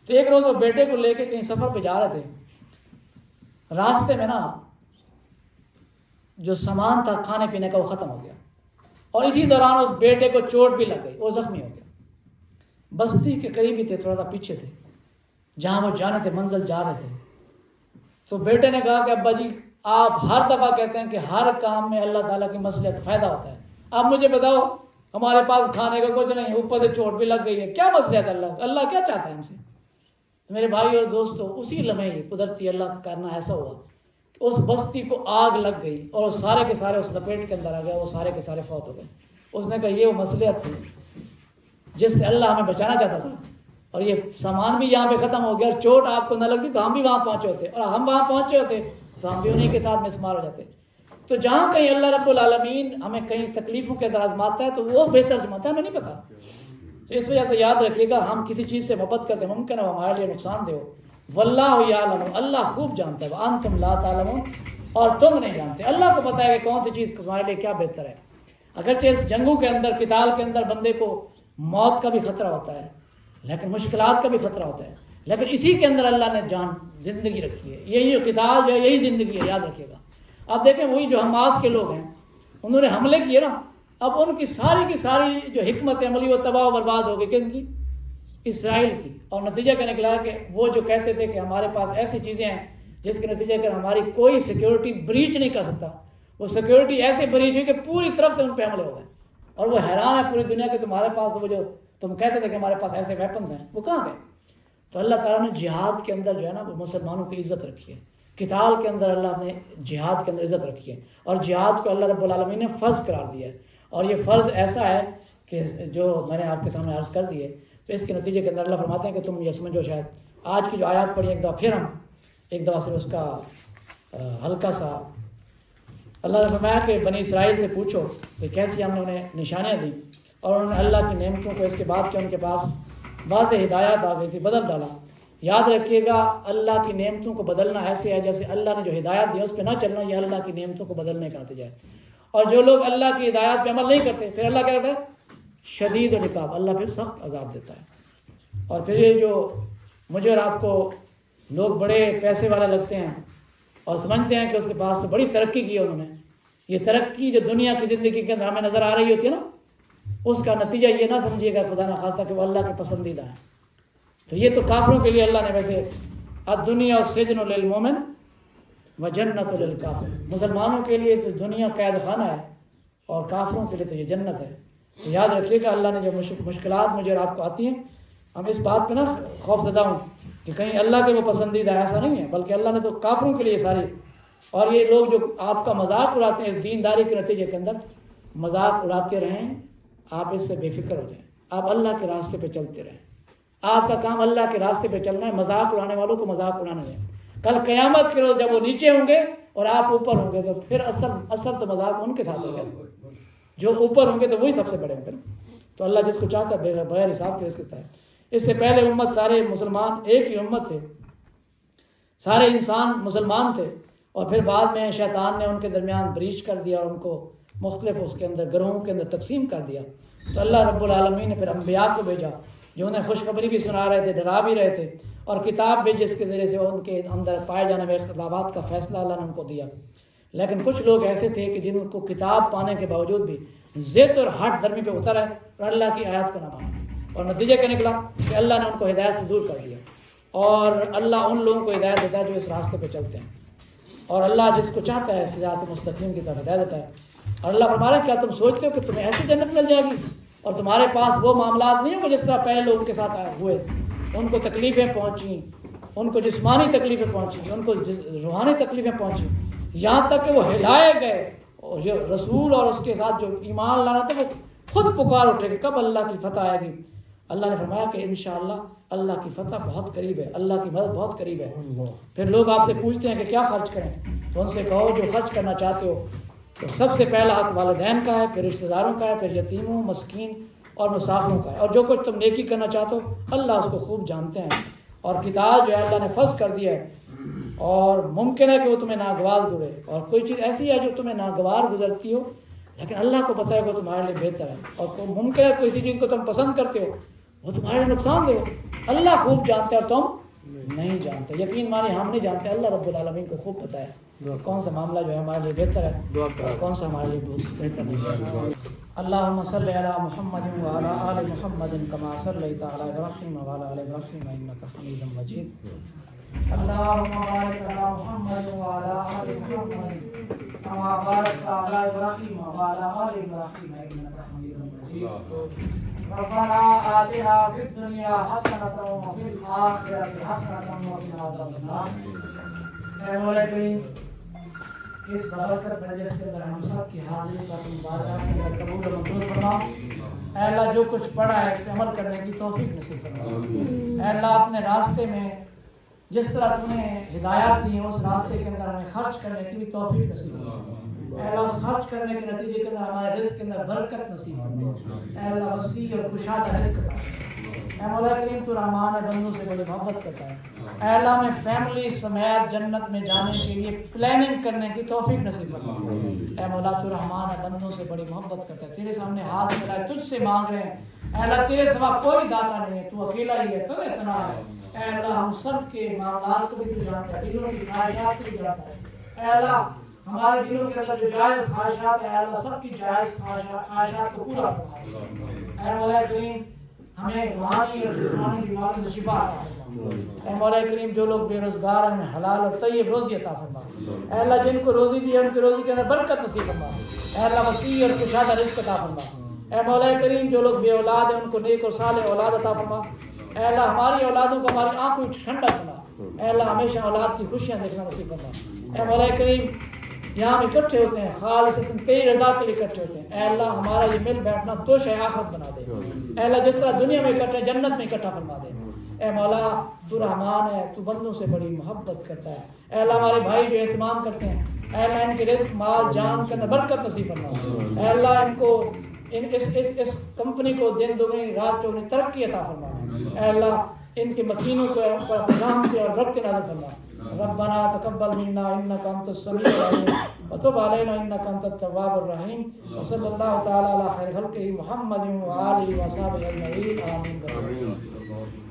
Speaker 1: تو ایک روز وہ بیٹے کو لے کے کہیں سفر پہ جا رہے تھے، راستے میں نا جو سامان تھا کھانے پینے کا وہ ختم ہو گیا، اور اسی دوران اس بیٹے کو چوٹ بھی لگ گئی، وہ زخمی ہو گیا۔ بستی کے قریب ہی تھے، تھوڑا سا پیچھے تھے جہاں وہ جانے تھے، منزل جا رہے تھے۔ تو بیٹے نے کہا کہ ابا جی آپ ہر دفعہ کہتے ہیں کہ ہر کام میں اللہ تعالیٰ کی مصلحت فائدہ ہوتا ہے، اب مجھے بتاؤ ہمارے پاس کھانے کا کچھ نہیں، اوپر سے چوٹ بھی لگ گئی ہے، کیا مصلحت اللہ کیا چاہتا ہے ہم سے؟ تو میرے بھائی اور دوستو، اسی لمحے قدرتی اللہ کا کرنا ایسا ہوا کہ اس بستی کو آگ لگ گئی اور وہ سارے کے سارے اس لپیٹ کے اندر آ گیا، وہ سارے کے سارے فوت ہو گئے۔ اس نے کہا یہ وہ مصلحت تھی جس سے اللہ ہمیں بچانا چاہتا تھا، اور یہ سامان بھی یہاں پہ ختم ہو گیا، اور چوٹ آپ کو نہ لگتی تو ہم بھی وہاں پہنچے ہوتے، اور ہم وہاں پہنچے ہوتے تو ہم بھی انہیں کے ساتھ مسمار ہو جاتے۔ تو جہاں کہیں اللہ رب العالمین ہمیں کہیں تکلیفوں کے اندر آزماتا ہے تو وہ بہتر جماتا ہے، ہمیں نہیں پتا۔ تو اس وجہ سے یاد رکھیے گا ہم کسی چیز سے محبت کرتے ہیں، ممکن ہے وہ ہمارے لیے نقصان دہ ہو، واللہ یعلم، اللہ خوب جانتا ہے، وانتم لا تعلمون، اور تم نہیں جانتے۔ اللہ کو پتہ ہے کہ کون سی چیز تمہارے لیے کیا بہتر ہے۔ اگرچہ اس جنگوں کے اندر، قتال کے اندر بندے کو موت کا بھی خطرہ ہوتا ہے، لیکن مشکلات کا بھی خطرہ ہوتا ہے، لیکن اسی کے اندر اللہ نے جان زندگی رکھی ہے۔ یہی قتال جو ہے یہی زندگی ہے، یاد رکھیے گا۔ اب دیکھیں وہی جو حماس کے لوگ ہیں انہوں نے حملے کیے نا، اب ان کی ساری جو حکمت عملی وہ تباہ و برباد ہو گئی، کس کی؟ اسرائیل کی۔ اور نتیجہ کیا نکلا کہ وہ جو کہتے تھے کہ ہمارے پاس ایسی چیزیں ہیں جس کے نتیجے کہ ہماری کوئی سیکیورٹی بریچ نہیں کر سکتا، وہ سیکیورٹی ایسے بریچ ہوئی کہ پوری طرف سے ان پہ حملے ہو گئے، اور وہ حیران ہے پوری دنیا کہ تمہارے پاس وہ جو تم کہتے تھے کہ ہمارے پاس ایسے ویپنز ہیں وہ کہاں گئے؟ تو اللہ تعالیٰ نے جہاد کے اندر جو ہے نا وہ مسلمانوں کی عزت رکھی ہے، قتال کے اندر اللہ نے جہاد کے اندر عزت رکھی ہے، اور جہاد کو اللہ رب العالمین نے فرض قرار دیا ہے، اور یہ فرض ایسا ہے کہ جو میں نے آپ کے سامنے عرض کر دی ہے۔ تو اس کے نتیجے کے اندر اللہ فرماتے ہیں کہ تم یہ سمجھو، شاید آج کی جو آیات پڑھی ایک دفعہ پھر ہم ایک دفعہ صرف اس کا ہلکا سا، اللہ نے فرمایا کہ بنی اسرائیل سے پوچھو کہ کیسی ہم نے انہیں نشانیاں دیں، اور انہوں نے اللہ کی نعمتوں کو اس کے بعد کہ ان کے پاس واضح ہدایات آ گئی تھی بدل ڈالا۔ یاد رکھیے گا اللہ کی نعمتوں کو بدلنا ایسے ہے جیسے اللہ نے جو ہدایات دی اس پہ نہ چلنا، یہ اللہ کی نعمتوں کو بدلنے کا نتیجہ ہے۔ اور جو لوگ اللہ کی ہدایات پہ عمل نہیں کرتے پھر اللہ کیا کرتا ہے؟ شدید العقاب، اللہ پھر سخت عذاب دیتا ہے۔ اور پھر یہ جو مجھے اور آپ کو لوگ بڑے پیسے والے لگتے ہیں اور سمجھتے ہیں کہ اس کے پاس تو بڑی ترقی کی ہے انہوں نے، یہ ترقی جو دنیا کی زندگی کے اندر ہمیں نظر آ رہی ہوتی ہے نا، اس کا نتیجہ یہ نہ سمجھیے گا خدا نخواستہ کہ وہ اللہ کے پسندیدہ ہیں۔ تو یہ تو کافروں کے لیے اللہ نے ویسے الدنیا سجن للمومن وجنت للکافر، مسلمانوں کے لیے تو دنیا قید خانہ ہے اور کافروں کے لیے تو یہ جنت ہے۔ تو یاد رکھیے کہ اللہ نے جو مشکلات مجھے اور آپ کو آتی ہیں، ہم اس بات پہ نہ خوف زدہ ہوں کہ کہیں اللہ کے وہ پسندیدہ، ایسا نہیں ہے، بلکہ اللہ نے تو کافروں کے لیے ساری، اور یہ لوگ جو آپ کا مذاق اڑاتے ہیں اس دینداری کے نتیجے کے اندر، مذاق اڑاتے رہیں، آپ اس سے بے فکر ہو جائیں، آپ اللہ کے راستے پہ چلتے رہیں، آپ کا کام اللہ کے راستے پہ چلنا ہے، مذاق اڑانے والوں کو مذاق اڑانا ہے۔ کل قیامت کے روز جب وہ نیچے ہوں گے اور آپ اوپر ہوں گے تو پھر اصل تو مذاق ان کے ساتھ ہوگا، جو اوپر ہوں گے تو وہی سب سے بڑے ہوں گے۔ تو اللہ جس کو چاہتا ہے بغیر حساب کے رزق دیتا ہے۔ اس سے پہلے امت سارے مسلمان ایک ہی امت تھے، سارے انسان مسلمان تھے، اور پھر بعد میں شیطان نے ان کے درمیان بریچ کر دیا اور ان کو مختلف اس کے اندر گروہوں کے اندر تقسیم کر دیا۔ تو اللہ رب العالمین نے پھر انبیاء کو بھیجا جو انہیں خوشخبری بھی سنا رہے تھے، ڈرا بھی رہے تھے، اور کتاب بھی جس کے ذریعے سے ان کے اندر پائے جانے والے اختلافات کا فیصلہ اللہ نے ان کو دیا۔ لیکن کچھ لوگ ایسے تھے کہ جن کو کتاب پانے کے باوجود بھی ضد اور ہٹ دھرمی پہ اتر ہے اور اللہ کی آیات کو نہ مانا، اور نتیجہ کیا نکلا کہ اللہ نے ان کو ہدایت سے دور کر دیا۔ اور اللہ ان لوگوں کو ہدایت دیتا ہے جو اس راستے پہ چلتے ہیں، اور اللہ جس کو چاہتا ہے صراط مستقیم کی طرف ہدایت دیتا ہے۔ اور اللہ فرما رہا ہے کیا تم سوچتے ہو کہ تمہیں ایسی جنت مل جائے گی اور تمہارے پاس وہ معاملات نہیں ہوں گے جس طرح پہلے لوگوں کے ساتھ ہوئے، ان کو تکلیفیں پہنچیں، ان کو جسمانی تکلیفیں پہنچیں، ان کو روحانی تکلیفیں پہنچیں، یہاں تک کہ وہ ہلائے گئے، اور جو رسول اور اس کے ساتھ جو ایمان لانا تھا وہ خود پکار اٹھے کہ کب اللہ کی فتح آئے گی۔ اللہ نے فرمایا کہ انشاءاللہ اللہ کی فتح بہت قریب ہے، اللہ کی مدد بہت قریب ہے۔ پھر لوگ آپ سے پوچھتے ہیں کہ کیا خرچ کریں، تو ان سے کہو جو خرچ کرنا چاہتے ہو تو سب سے پہلا حق والدین کا ہے، پھر رشتہ داروں کا ہے، پھر یتیموں، مسکین اور مسافروں کا ہے، اور جو کچھ تم نیکی کرنا چاہتے ہو اللہ اس کو خوب جانتے ہیں۔ اور کتاب جو ہے اللہ نے فرض کر دیا ہے، اور ممکن ہے کہ وہ تمہیں ناگوار گزرے، اور کوئی چیز ایسی ہے جو تمہیں ناگوار گزرتی ہو لیکن اللہ کو پتہ ہے کہ وہ تمہارے لیے بہتر ہے، اور ممکن ہے کوئی چیز کو تم پسند کرتے ہو وہ تمہارے لیے نقصان دہ ہو، اللہ خوب جانتا ہے اور تم نہیں جانتے۔ یقین مانی ہم نہیں جانتے، اللہ رب العالمین کو خوب پتہ ہے کون سا معاملہ جو ہے ہمارے لیے بہتر ہے اور کون سا ہمارے لیے بہتر نہیں ہے۔ اللہم صلی علی محمد وعلی آل محمد کما صلیت علی ابراہیم وعلی آل ابراہیم انک حمید مجید۔ اللہم بارک علی محمد وعلی آل محمد کما بارکت علی ابراہیم وعلی آل ابراہیم انک حمید مجید۔ ربنا آتنا فی الدنیا حسنۃ وفی الآخرۃ حسنۃ وقنا عذاب النار۔ اے مولا کریم، اس بابرکت مجلس کے اندر ہم سب کی حاضری کا تم بارگاہ کے اندر قبول و منظور فرما۔ اے اللہ جو کچھ پڑھا ہے اس پہ عمل کرنے کی توفیق نصیب فرما۔ اے اللہ اپنے راستے میں جس طرح تم نے ہدایات دی ہیں اس راستے کے اندر ہمیں خرچ کرنے کی بھی توفیق نصیب فرما۔ اے اللہ اس خرچ کرنے کے نتیجے کے اندر ہمارے رزق کے اندر برکت نصیب فرما۔ اے اللہ وسیع اور کشادہ رزق عطا فرما۔ اے مولا کریم تو رحمان ہے، بندوں سے بڑی محبت کرتا ہے۔ اے اللہ ہمیں فیملی سمیت جنت میں جانے کے لیے پلاننگ کرنے کی توفیق نصیب فرما۔ اے مولا تو رحمان ہے، بندوں سے بڑی محبت کرتا ہے، تیرے سامنے ہاتھ ملائے تجھ سے مانگ رہے ہیں۔ اے اللہ تیرے سوا کوئی داتا نہیں ہے، تو اکیلا ہی ہے، تب اتنا ہے۔ اے اللہ ہم سب کے معاملات کو بھی تو جانتا ہے، دلوں کی خواہشات کو بھی جانتا ہے۔ اے اللہ ہمارے دلوں کے اندر جو جائز خواہشات ہیں، اے اللہ سب کی جائز خواہشات کو پورا فرما۔ اے مولا کریم ہمیں روحانی اور جسمانی بیماریوں سے شفا عطا فرما۔ اے مولا کریم جو لوگ بے روزگار ہیں انہیں حلال اور طیب روزی عطا فرما۔ اے اللہ جن کو روزی دی ہے ان کی روزی کے اندر برکت نصیب فرما۔ اے اللہ وسیع اور کشادہ رزق عطا فرما۔ اے مولا کریم جو لوگ بے اولاد ہیں ان کو نیک اور صالح اولاد عطا فرما۔ اے اللہ ہماری اولادوں کو ہماری آنکھوں کی ٹھنڈک بنا۔ اے اللہ ہمیشہ اولاد کی خوشیاں دیکھنا نصیب فرما۔ اے مولا کریم یہاں ہم اکٹھے ہوتے ہیں خالصتاً تیری رضا کے لیے اکٹھے ہوتے ہیں۔ اے اللہ ہمارا یہ مل بیٹھنا تو شے آخرت بنا دے۔ اے اللہ جس طرح دنیا میں اکٹھے جنت میں اکٹھا فرما دے۔ اے مولا تو رحمان ہے، تو بندوں سے بڑی محبت کرتا ہے۔ اے اللہ ہمارے بھائی جو اہتمام کرتے ہیں، اے اللہ ان کے رزق مال جان کے اندر برکت نصیب فرما۔ اے اللہ ان کو اس کمپنی کو دن دگنی رات چوگنی ترقی عطا فرما۔ اے اللہ ان کے مکینوں کو پر رحمت اور برکت نازل فرما۔ ربنا تقبل منا انك انت السميع العليم وتب علينا انك انت التواب الرحيم وصلى الله تعالى على خير خلقه محمد وآله وصحبه اجمعين آمين۔